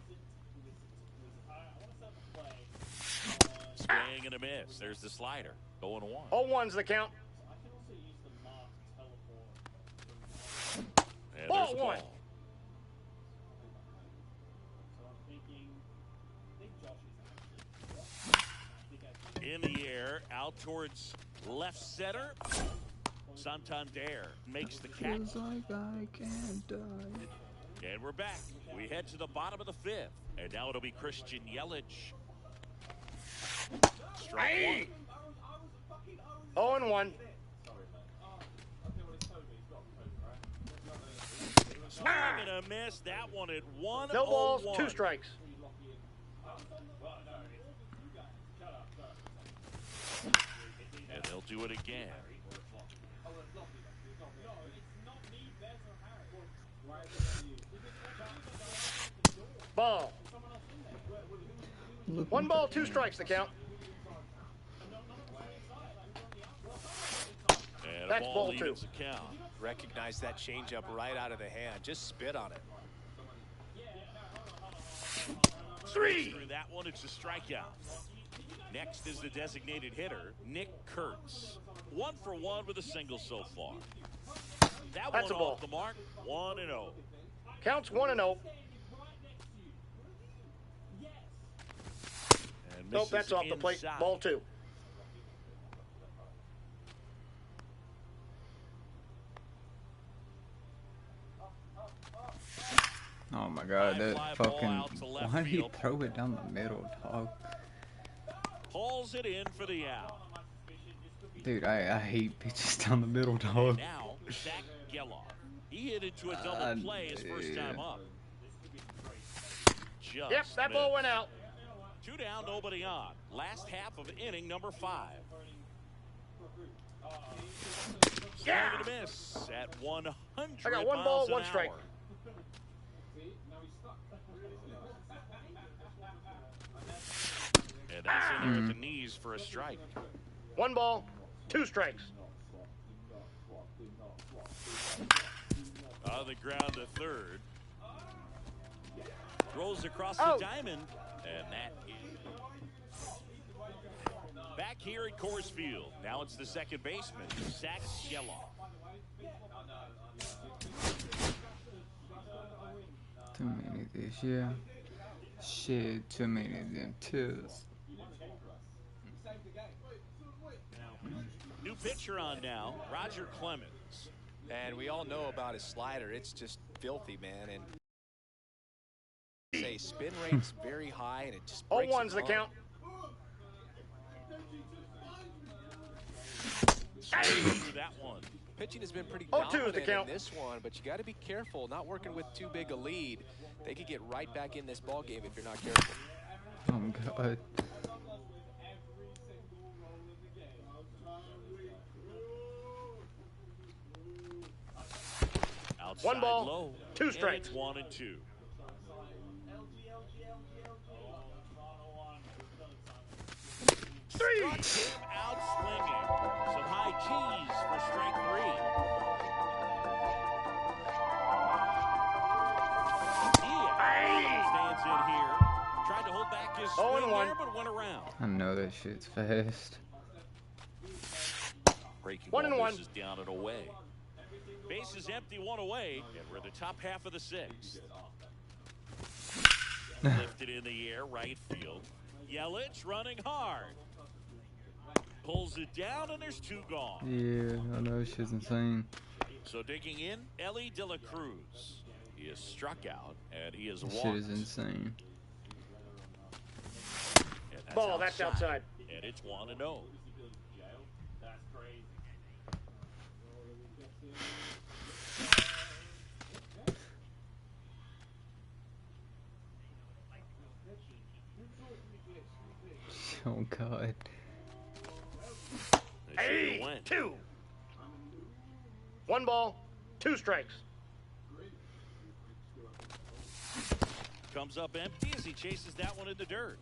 Swing and a miss. There's the slider. 0-1.
0-1's the count.
And
Ball
there's the
one.
ball. In the air, out towards left center. Santander makes the catch.
Feels like I can't die.
And we're back. We head to the bottom of the fifth. And now it'll be Christian Yelich. Strike one.
0-1.
Swing and a miss. That one at 1-0-1.
No balls, 2 strikes.
And they'll do it again.
Ball.
Look
1
at
ball,
that.
2 strikes the count.
And a
That's
ball
ball two.
evens the count.
Recognize that changeup right out of the hand. Just spit on it.
3.
Through that one, it's a strikeout. Next is the designated hitter, Nick Kurtz. 1 for 1 with a single so far. That
That's
one
a ball.
off the mark. 1-0.
Counts 1-0.
And
Nope, that's
misses
off the plate.
inside.
Ball 2.
Oh my god,
High
that
fly ball
fucking.
out to left
Why did he
field.
throw it down the middle, dog?
Pulls it in for the out.
Dude, I hate pitches down the middle, dog.
Now, Zach Geloff. He hit into a double play his first time up. Just
Yep, that ball
missed.
went out.
2 down, nobody on. Last half of inning number 5.
Yeah.
Swing and a miss at 100
I got 1 ball,
miles an
1 strike.
hour. And that's in there at the knees for a strike.
1 ball, 2 strikes.
On the ground to third. Throws across
Oh.
the diamond. And that is back here at Coors Field. Now it's the second baseman, Zach Geloff.
Too many this year. Shit, too many of them tears.
New pitcher on now, Roger Clemens.
And we all know about his slider. It's just filthy, man. And say spin rate's very high, and it just breaks
0-1's the count.
Through that one.
Pitching has been pretty
0-2 is the
dominant
count.
in this one, but you got to be careful. Not working with too big a lead. They could get right back in this ball game if you're not careful.
Oh God.
Outside
1 ball,
low.
2 strikes.
And it's 1 and 2.
Three.
Struck him out swinging. Some high cheese for strike 3. Diaz stands in here. Tried to hold back his swing
0-1.
there, but went around.
I know that shit's fast.
Breaking
1-1.
ball misses down and away. Base is empty, 1 away, and we're the top half of the 6th. Lifted in the air, right field. Yelich running hard. Pulls it down, and there's 2 gone.
Yeah, I know shit's insane.
So digging in, Ellie De La Cruz. He is struck out, and he is
This
walked.
shit is insane.
And that's
Ball, that's outside.
And it's 1-0.
Oh God.
They should have went.
2. 1 ball, 2 strikes.
Comes up empty as he chases that one in the dirt.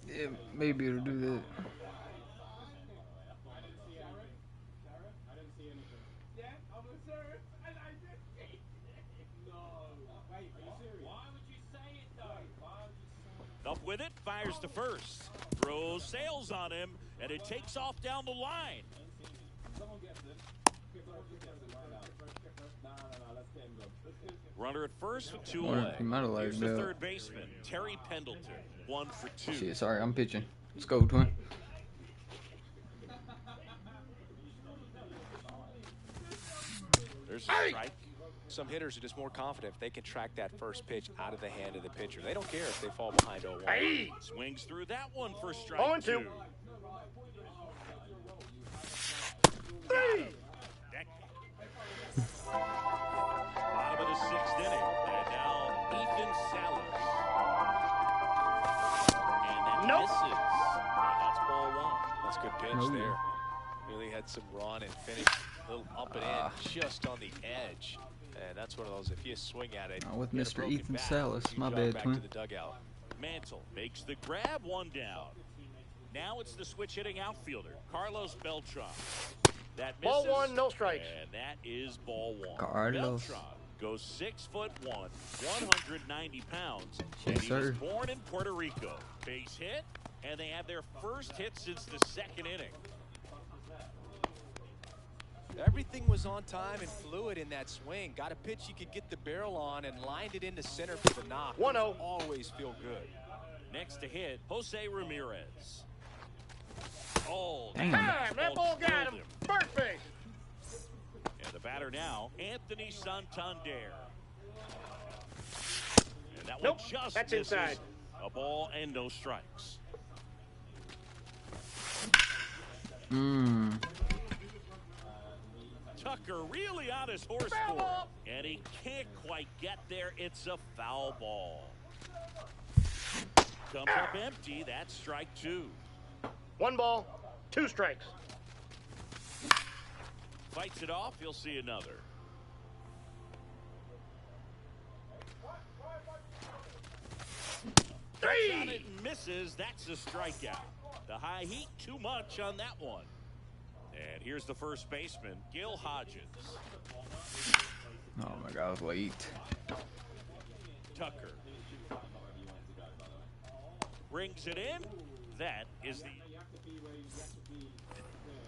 Yeah, maybe it'll do that.
Up with it, fires to first. Throws sails on him, and it takes off down the line. Runner at first with 2
Wonder
away.
if he might have
Here's
lagged
the
out.
third baseman, Terry Pendleton, 1 for 2.
Shit, sorry, I'm pitching. Let's go, twin.
There's a strike.
Some hitters are just more confident if they can track that first pitch out of the hand of the pitcher. They don't care if they fall behind 0-1.
Hey.
Swings through that one for strike
0-2.
2.
3.
Bottom of the 6th inning. And now Ethan Salas. And that
Nope.
misses. And that's ball 1.
That's a good pitch
Oh,
there.
yeah.
Really had some run and finish. A little up and in, just on the edge. And that's one of those, if you swing at it,
Not with
you get a
Mr.
broken
Ethan
bat,
Salas.
you
My
jog
bad,
back
twin.
to the dugout.
Mantle makes the grab, 1 down. Now it's the switch hitting outfielder, Carlos Beltran. That misses.
Ball 1, no strikes.
And that is ball 1.
Carlos.
Beltran goes 6'1", 190 pounds. And
Yes,
he was
sir.
born in Puerto Rico. Base hit, and they have their first hit since the 2nd inning.
Everything was on time and fluid in that swing. Got a pitch you could get the barrel on and lined it into center for the knock.
1-0.
Always feel good.
Next to hit, Jose Ramirez. Oh,
Damn.
Time. That ball got him. First base.
And the batter now, Anthony Santander. And that
Nope,
one just
that's
misses.
inside.
A ball and no strikes. Tucker really on his horse
Foul
for
ball.
it. And he can't quite get there. It's a foul ball. Comes up empty. That's strike two.
1 ball, 2 strikes.
Fights it off. He'll see another. Shot it and misses. That's a strikeout. The high heat too much on that one. And here's the first baseman, Gil Hodges.
Oh my God, I was late.
Tucker brings it in. That is the.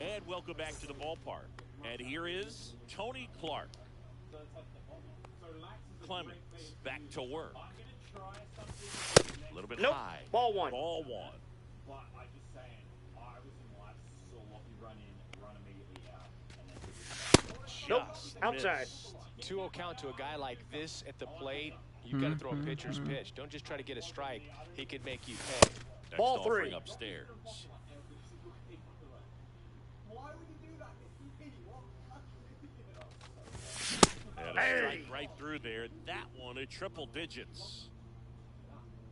And welcome back to the ballpark. And here is Tony Clark. Clemens back to work. A little bit
Nope.
high.
Ball 1.
Ball 1.
But I just saying, I was in life, saw Lockie run in, run immediately out, and then
Nope.
Just
Outside.
missed.
2-0 count to a guy like this at the plate. You got to throw a pitcher's pitch. Don't just try to get a strike. He could make you pay.
Next
Ball
offering
3.
upstairs. And a strike right through there. That one at triple digits.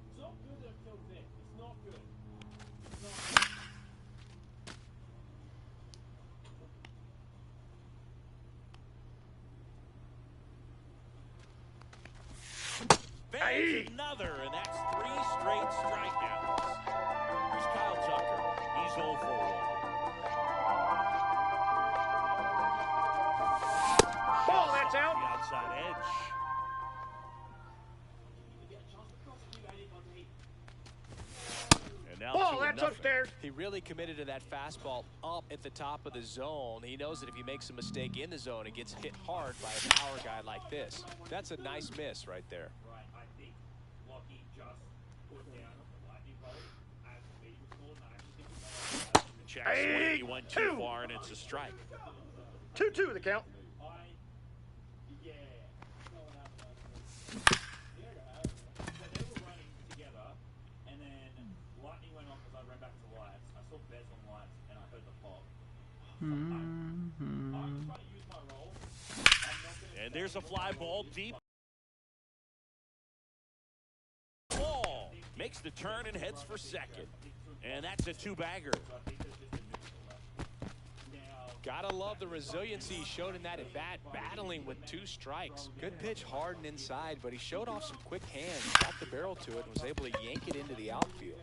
it's not good that it feels it. It's not good.
There's another, and that's 3 straight strikeouts. Here's Kyle Tucker. He's 0 for 1.
Ball, that's out.
The outside edge. And now
Ball,
2-0.
that's upstairs.
He really committed to that fastball up at the top of the zone. He knows that if he makes a mistake in the zone, it gets hit hard by a power guy like this. That's a nice miss right there.
Right, I think Lockie just put down the lightning bolt as the lead was scored, and I actually think
Check swing. He went too far, and it's a strike.
2-2 the count.
yeah. So they were running together, and then lightning went off as I ran back to lights. I saw Bez on lights, and I heard the pop. I'm trying to use my role.
And there's a fly ball deep. Ball makes the turn and heads for second. And that's a 2-bagger.
Gotta love the resiliency he showed in that at bat, battling with 2 strikes. Good pitch hard and inside, but he showed off some quick hands, got the barrel to it, and was able to yank it into the outfield.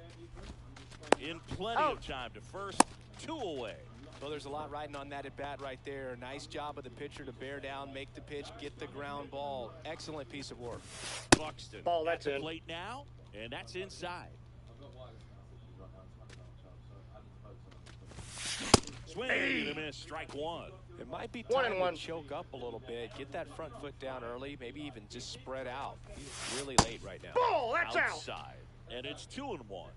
In plenty of time to first, 2 away.
Well, there's a lot riding on that at bat right there. Nice job of the pitcher to bear down, make the pitch, get the ground ball. Excellent piece of work.
Buxton
Ball, that's
at the
in.
plate now, and that's inside. Swing and a miss, strike 1.
It might be
1
time
and
to
1.
choke up a little bit, get that front foot down early, maybe even just spread out. He's really late right now.
Ball, that's out.
Outside, and it's 2-1.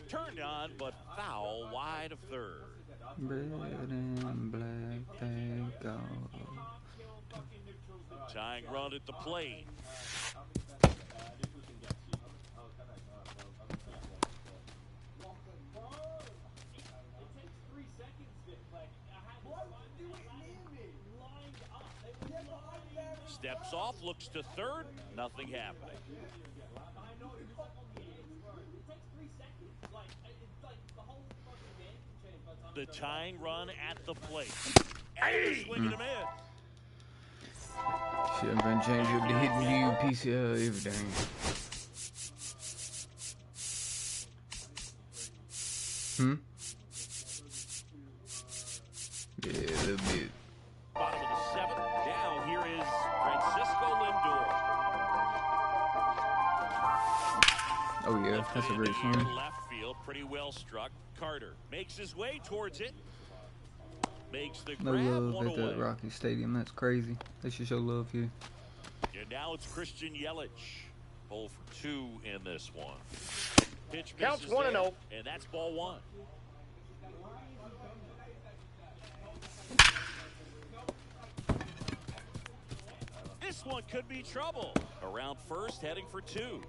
Turned on, but foul wide of third.
Red and black, thank God.
Tying run at the plate. Steps off, looks to third, nothing happening. The tying run at the plate. And a swing and a miss.
Should have been changed up to hitting you, piece of everything. Yeah, a little bit.
Bottom of the 7th. Now here is Francisco Lindor.
Oh yeah, that's a great
Lifted in the
swing.
air, left field, pretty well struck. Carter makes his way towards it. Makes the
No
grab,
love
1
at
away.
that Rocky Stadium. That's crazy. They should show love here.
And now it's Christian Yelich. 0 for 2 in this one. Pitch
Counts
misses
1-0.
there, and that's ball 1. This one could be trouble. Around first, heading for 2.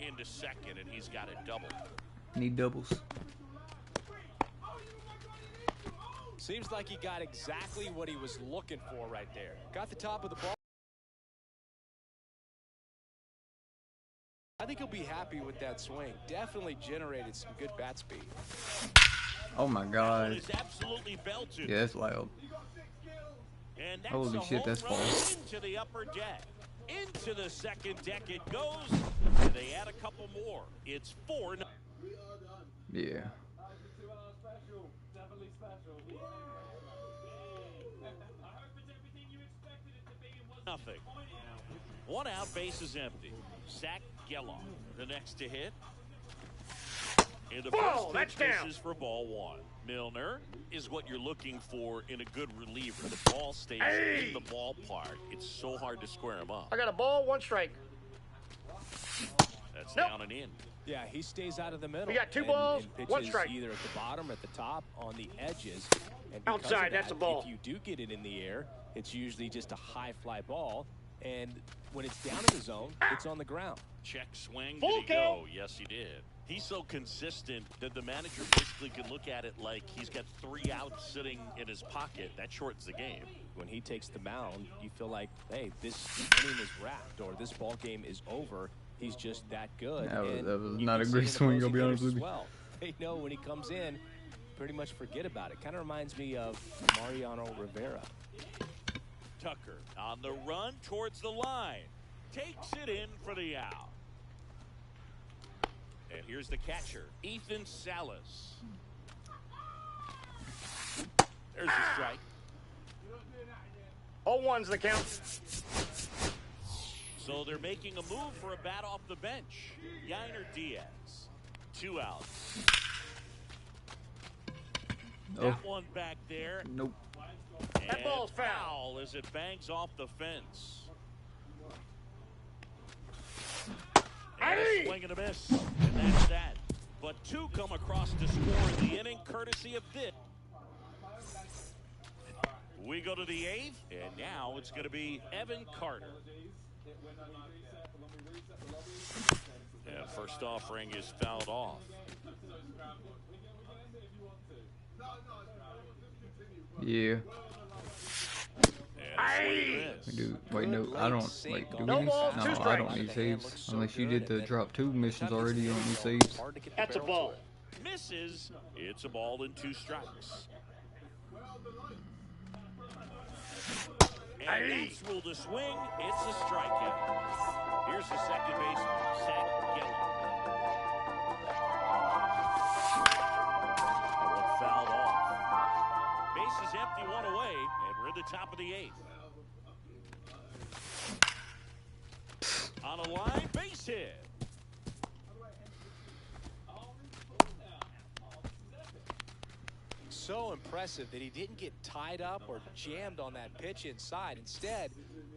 Into second, and he's got a double.
Need doubles.
Seems like he got exactly what he was looking for right there. Got the top of the ball. think he'll be happy with that swing. Definitely generated some good bat speed.
Oh my
That
God.
one is absolutely belted.
Yeah, that's loud.
And that's
Holy
a
shit,
home
that's
run
false.
into the upper deck. Into the second deck it goes. And they add a couple more. It's 4-0.
Yeah.
Special. Definitely special. I hope it's everything you expected it to be and wasn't
Nothing.
disappointing.
One out, base is empty. Zach Geloff, the next to hit. In the
Ball,
first
that's
pitch,
down.
misses for ball 1. Milner is what you're looking for in a good reliever. The ball stays in the ballpark. It's so hard to square him up.
I got a ball, 1 strike.
That's
Nope.
down and in.
Yeah, he stays out of the middle.
We got 2
and-
balls,
and pitches
1 strike.
either at the bottom or at the top, on the edges. And because
Outside,
of
that's
that,
a ball.
If you do get it in the air, it's usually just a high fly ball. And when it's down in the zone, it's on the ground.
Check swing.
Full
Did he
count.
go? Yes, he did. He's so consistent that the manager basically can look at it like he's got 3 outs sitting in his pocket. That shortens the game.
When he takes the mound, you feel like, hey, this inning is wrapped or this ball game is over. He's just that good.
That was-
And
that was
you
not
can
a
see
great
it in
swing, I'll
opposing
be honest
hitters
with
as
you.
well. They know when he comes in, pretty much forget about it. Kind of reminds me of Mariano Rivera.
Tucker on the run towards the line. Takes it in for the out. And here's the catcher, Ethan Salas. There's the strike.
0-1's the count.
So they're making a move for a bat off the bench. Yainer Diaz. 2 outs.
Oh,
That one back there.
nope.
That
And
ball's foul.
as it bangs off the fence. And a swing and a miss. And that's that. But 2 come across to score in the inning, courtesy of this. We go to the 8th, and now it's going to be Evan Carter. And first offering is fouled off.
Yeah.
And a swing and a miss.
We do. Wait, no, I don't. Wait, do we
No
need?
balls,
No,
2
I
strikes.
don't need
The hand
saves.
looks so
Unless you
good,
did the
and then
drop 2 missions
sometimes
already, you
it's
don't need
really
saves.
hard to get the
That's a
barrel
ball.
to it.
Misses. It's a ball and 2 strikes. And that's ruled a swing. It's a strikeout. Here's the second baseman, Zach Geloff. That one fouled off. Base is empty, 1 away, and we're at the top of the 8th. On a line, base hit.
So impressive that he didn't get tied up or jammed on that pitch inside. Instead,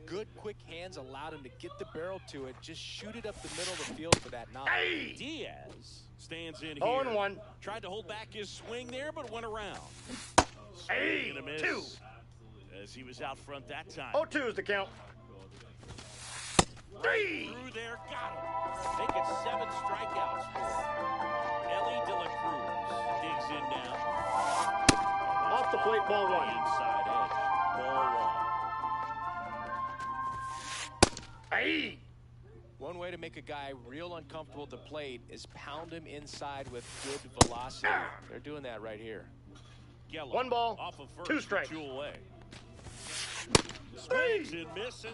good quick hands allowed him to get the barrel to it, just shoot it up the middle of the field for that knock.
Diaz stands in here.
0-1.
Tried to hold back his swing there, but went around.
Hey,
And a miss.
2.
As he was out front that time.
0-2's the count. 3.
Through there, got him. Make it 7 strikeouts for him. Ellie De La Cruz digs in now.
Off the plate, ball 1.
Inside edge. Ball 1.
Hey.
One way to make a guy real uncomfortable at the plate is pound him inside with good velocity. They're doing that right here.
Geloff
1 ball,
off of first,
2 strikes.
2 away. Swings and misses.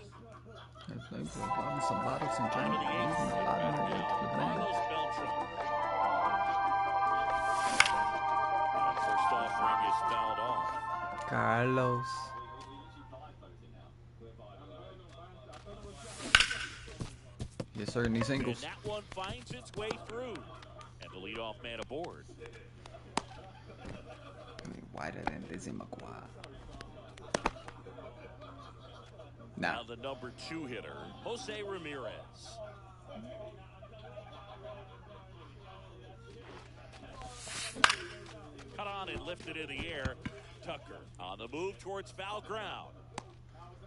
That's like grabbing some bottles and
Bottom
drinking.
of the 8th.
Using a lot of money to the bank.
Carlos Beltran. And first offering is fouled off.
Carlos. Yes, sir. Knee
And
singles.
that one finds its way through. And the leadoff man aboard.
Wider than Lizzie McGuire.
Now
Now,
the number 2 hitter, Jose Ramirez. Cut on and lifted in the air. Tucker on the move towards foul ground.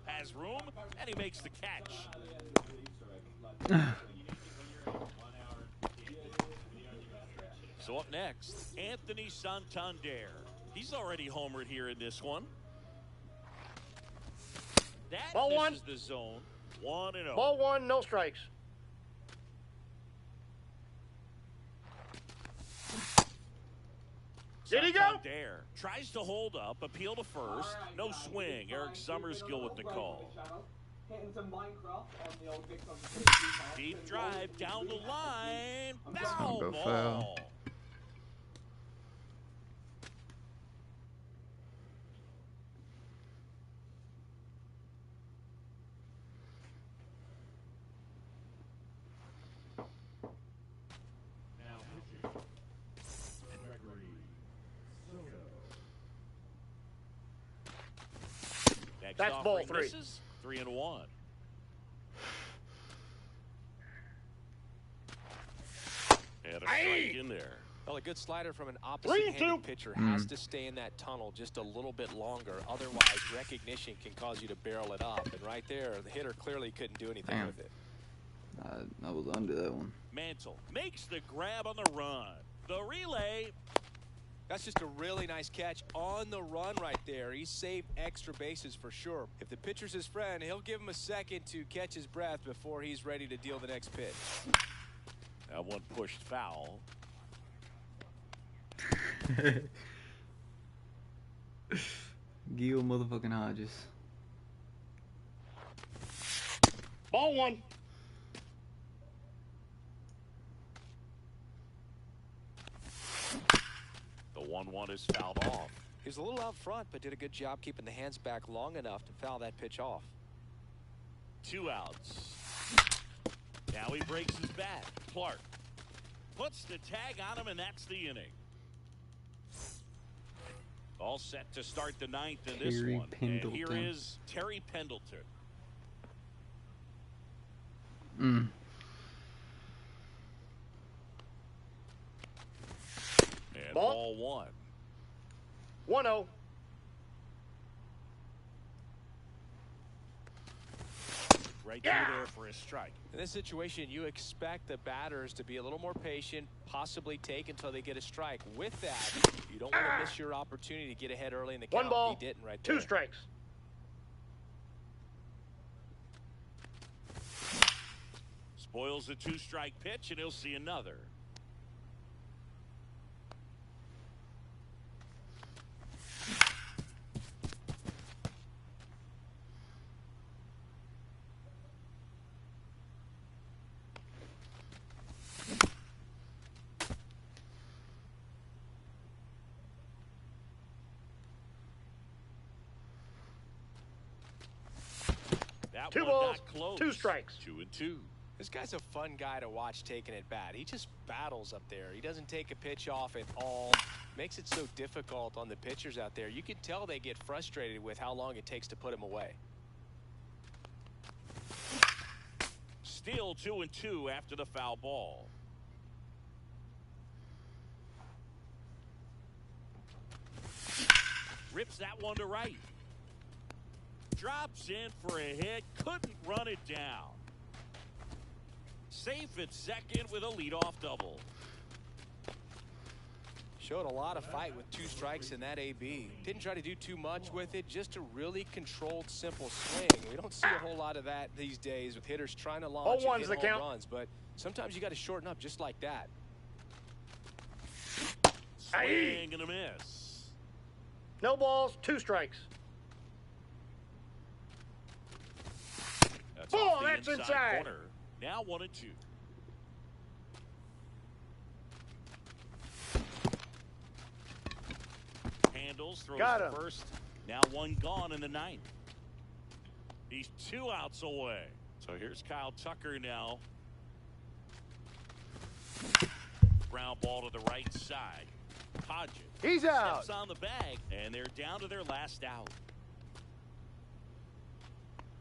Has room, and he makes the catch. So up next, Anthony Santander. He's already homered here in this one. That
Ball 1.
misses the zone. 1-0.
Ball 1, no strikes. Did he
tough
go?
on Dare. Tries to hold up, appeal to first. No swing. Eric Summerskill with the call.
Hitting some Minecraft on the old TikTok.
Deep drive down the line.
gonna
Foul
go
ball.
foul.
Next
That's ball
offering
3.
misses. 3-1. And a strike in there.
Well, a good slider from an
3-2.
opposite-handed pitcher has to stay in that tunnel just a little bit longer. Otherwise, recognition can cause you to barrel it up. And right there, the hitter clearly couldn't do anything
Damn.
with it.
I was under that one.
Mantle makes the grab on the run. The relay.
That's just a really nice catch on the run right there. He saved extra bases for sure. If the pitcher's his friend, he'll give him a second to catch his breath before he's ready to deal the next pitch.
That one pushed foul.
Gil motherfucking Hodges.
Ball 1.
The 1-1 is fouled off.
He was a little out front, but did a good job keeping the hands back long enough to foul that pitch off.
2 outs. Now he breaks his bat. Clark puts the tag on him, and that's the inning. All set to start the 9th in this
Terry
one. And here
Pendleton.
is Terry Pendleton.
Mm.
And
Ball.
ball 1.
1-0.
Right
Yeah.
through there for a strike.
In this situation, you expect the batters to be a little more patient, possibly take until they get a strike. With that, you don't want to miss your opportunity to get ahead early in the count.
1 ball.
He didn't right
2
there.
strikes.
Spoils the 2-strike pitch, and he'll see another. That
2
one
balls,
got close.
2 strikes.
2-2.
This guy's a fun guy to watch taking at bat. He just battles up there. He doesn't take a pitch off at all. Makes it so difficult on the pitchers out there. You can tell they get frustrated with how long it takes to put him away.
Still 2-2 after the foul ball. Rips that one to right. Drops in for a hit. Couldn't run it down. Safe at second with a leadoff double.
Showed a lot of fight with 2 strikes in that AB. Didn't try to do too much with it. Just a really controlled, simple swing. We don't see a whole lot of that these days with hitters trying to launch and
0-1's
hit
the
home
count.
runs. But sometimes you got to shorten up just like that.
Swing and a miss.
No balls, 2 strikes.
That's
Ball,
off the
that's
inside
inside.
corner. Now 1-2. Handles, throws
Got
to
him.
first. Now 1 gone in the 9th. He's 2 outs away. So here's Kyle Tucker now. Ground ball to the right side. Hodges
He's out.
steps on the bag, and they're down to their last out.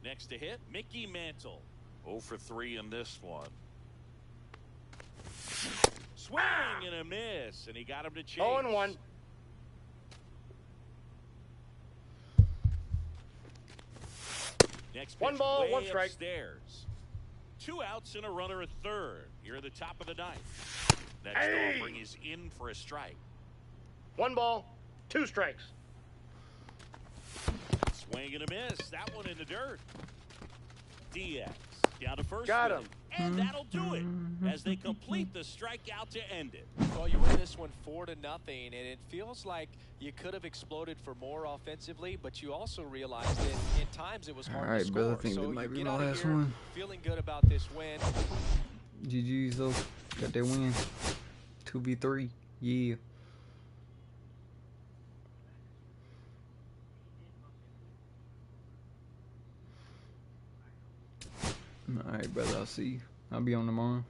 Next to hit, Mickey Mantle. 0 for 3 in this one. Swing and a miss, and he got him to chase.
0-1.
Next pitch,
1 ball,
way
1 strike.
upstairs. 2 outs and a runner at third. Here at the top of the 9th. Next
Hey!
offering is in for a strike.
1 ball, 2 strikes.
Swing and a miss. That one in the dirt. Diaz down to first.
Got
with
him.
it. And that'll do it as they complete the strikeout to end it.
Well, you win this one 4-0, and it feels like you could have exploded for more offensively, but you also realized that in times it was hard to score.
brother, I think
so
that might
you
be
get
my
out of
last
here
one.
feeling good about this win.
GG's though. Got that win. 2v3. Yeah. Alright, brother. I'll see you. I'll be on tomorrow.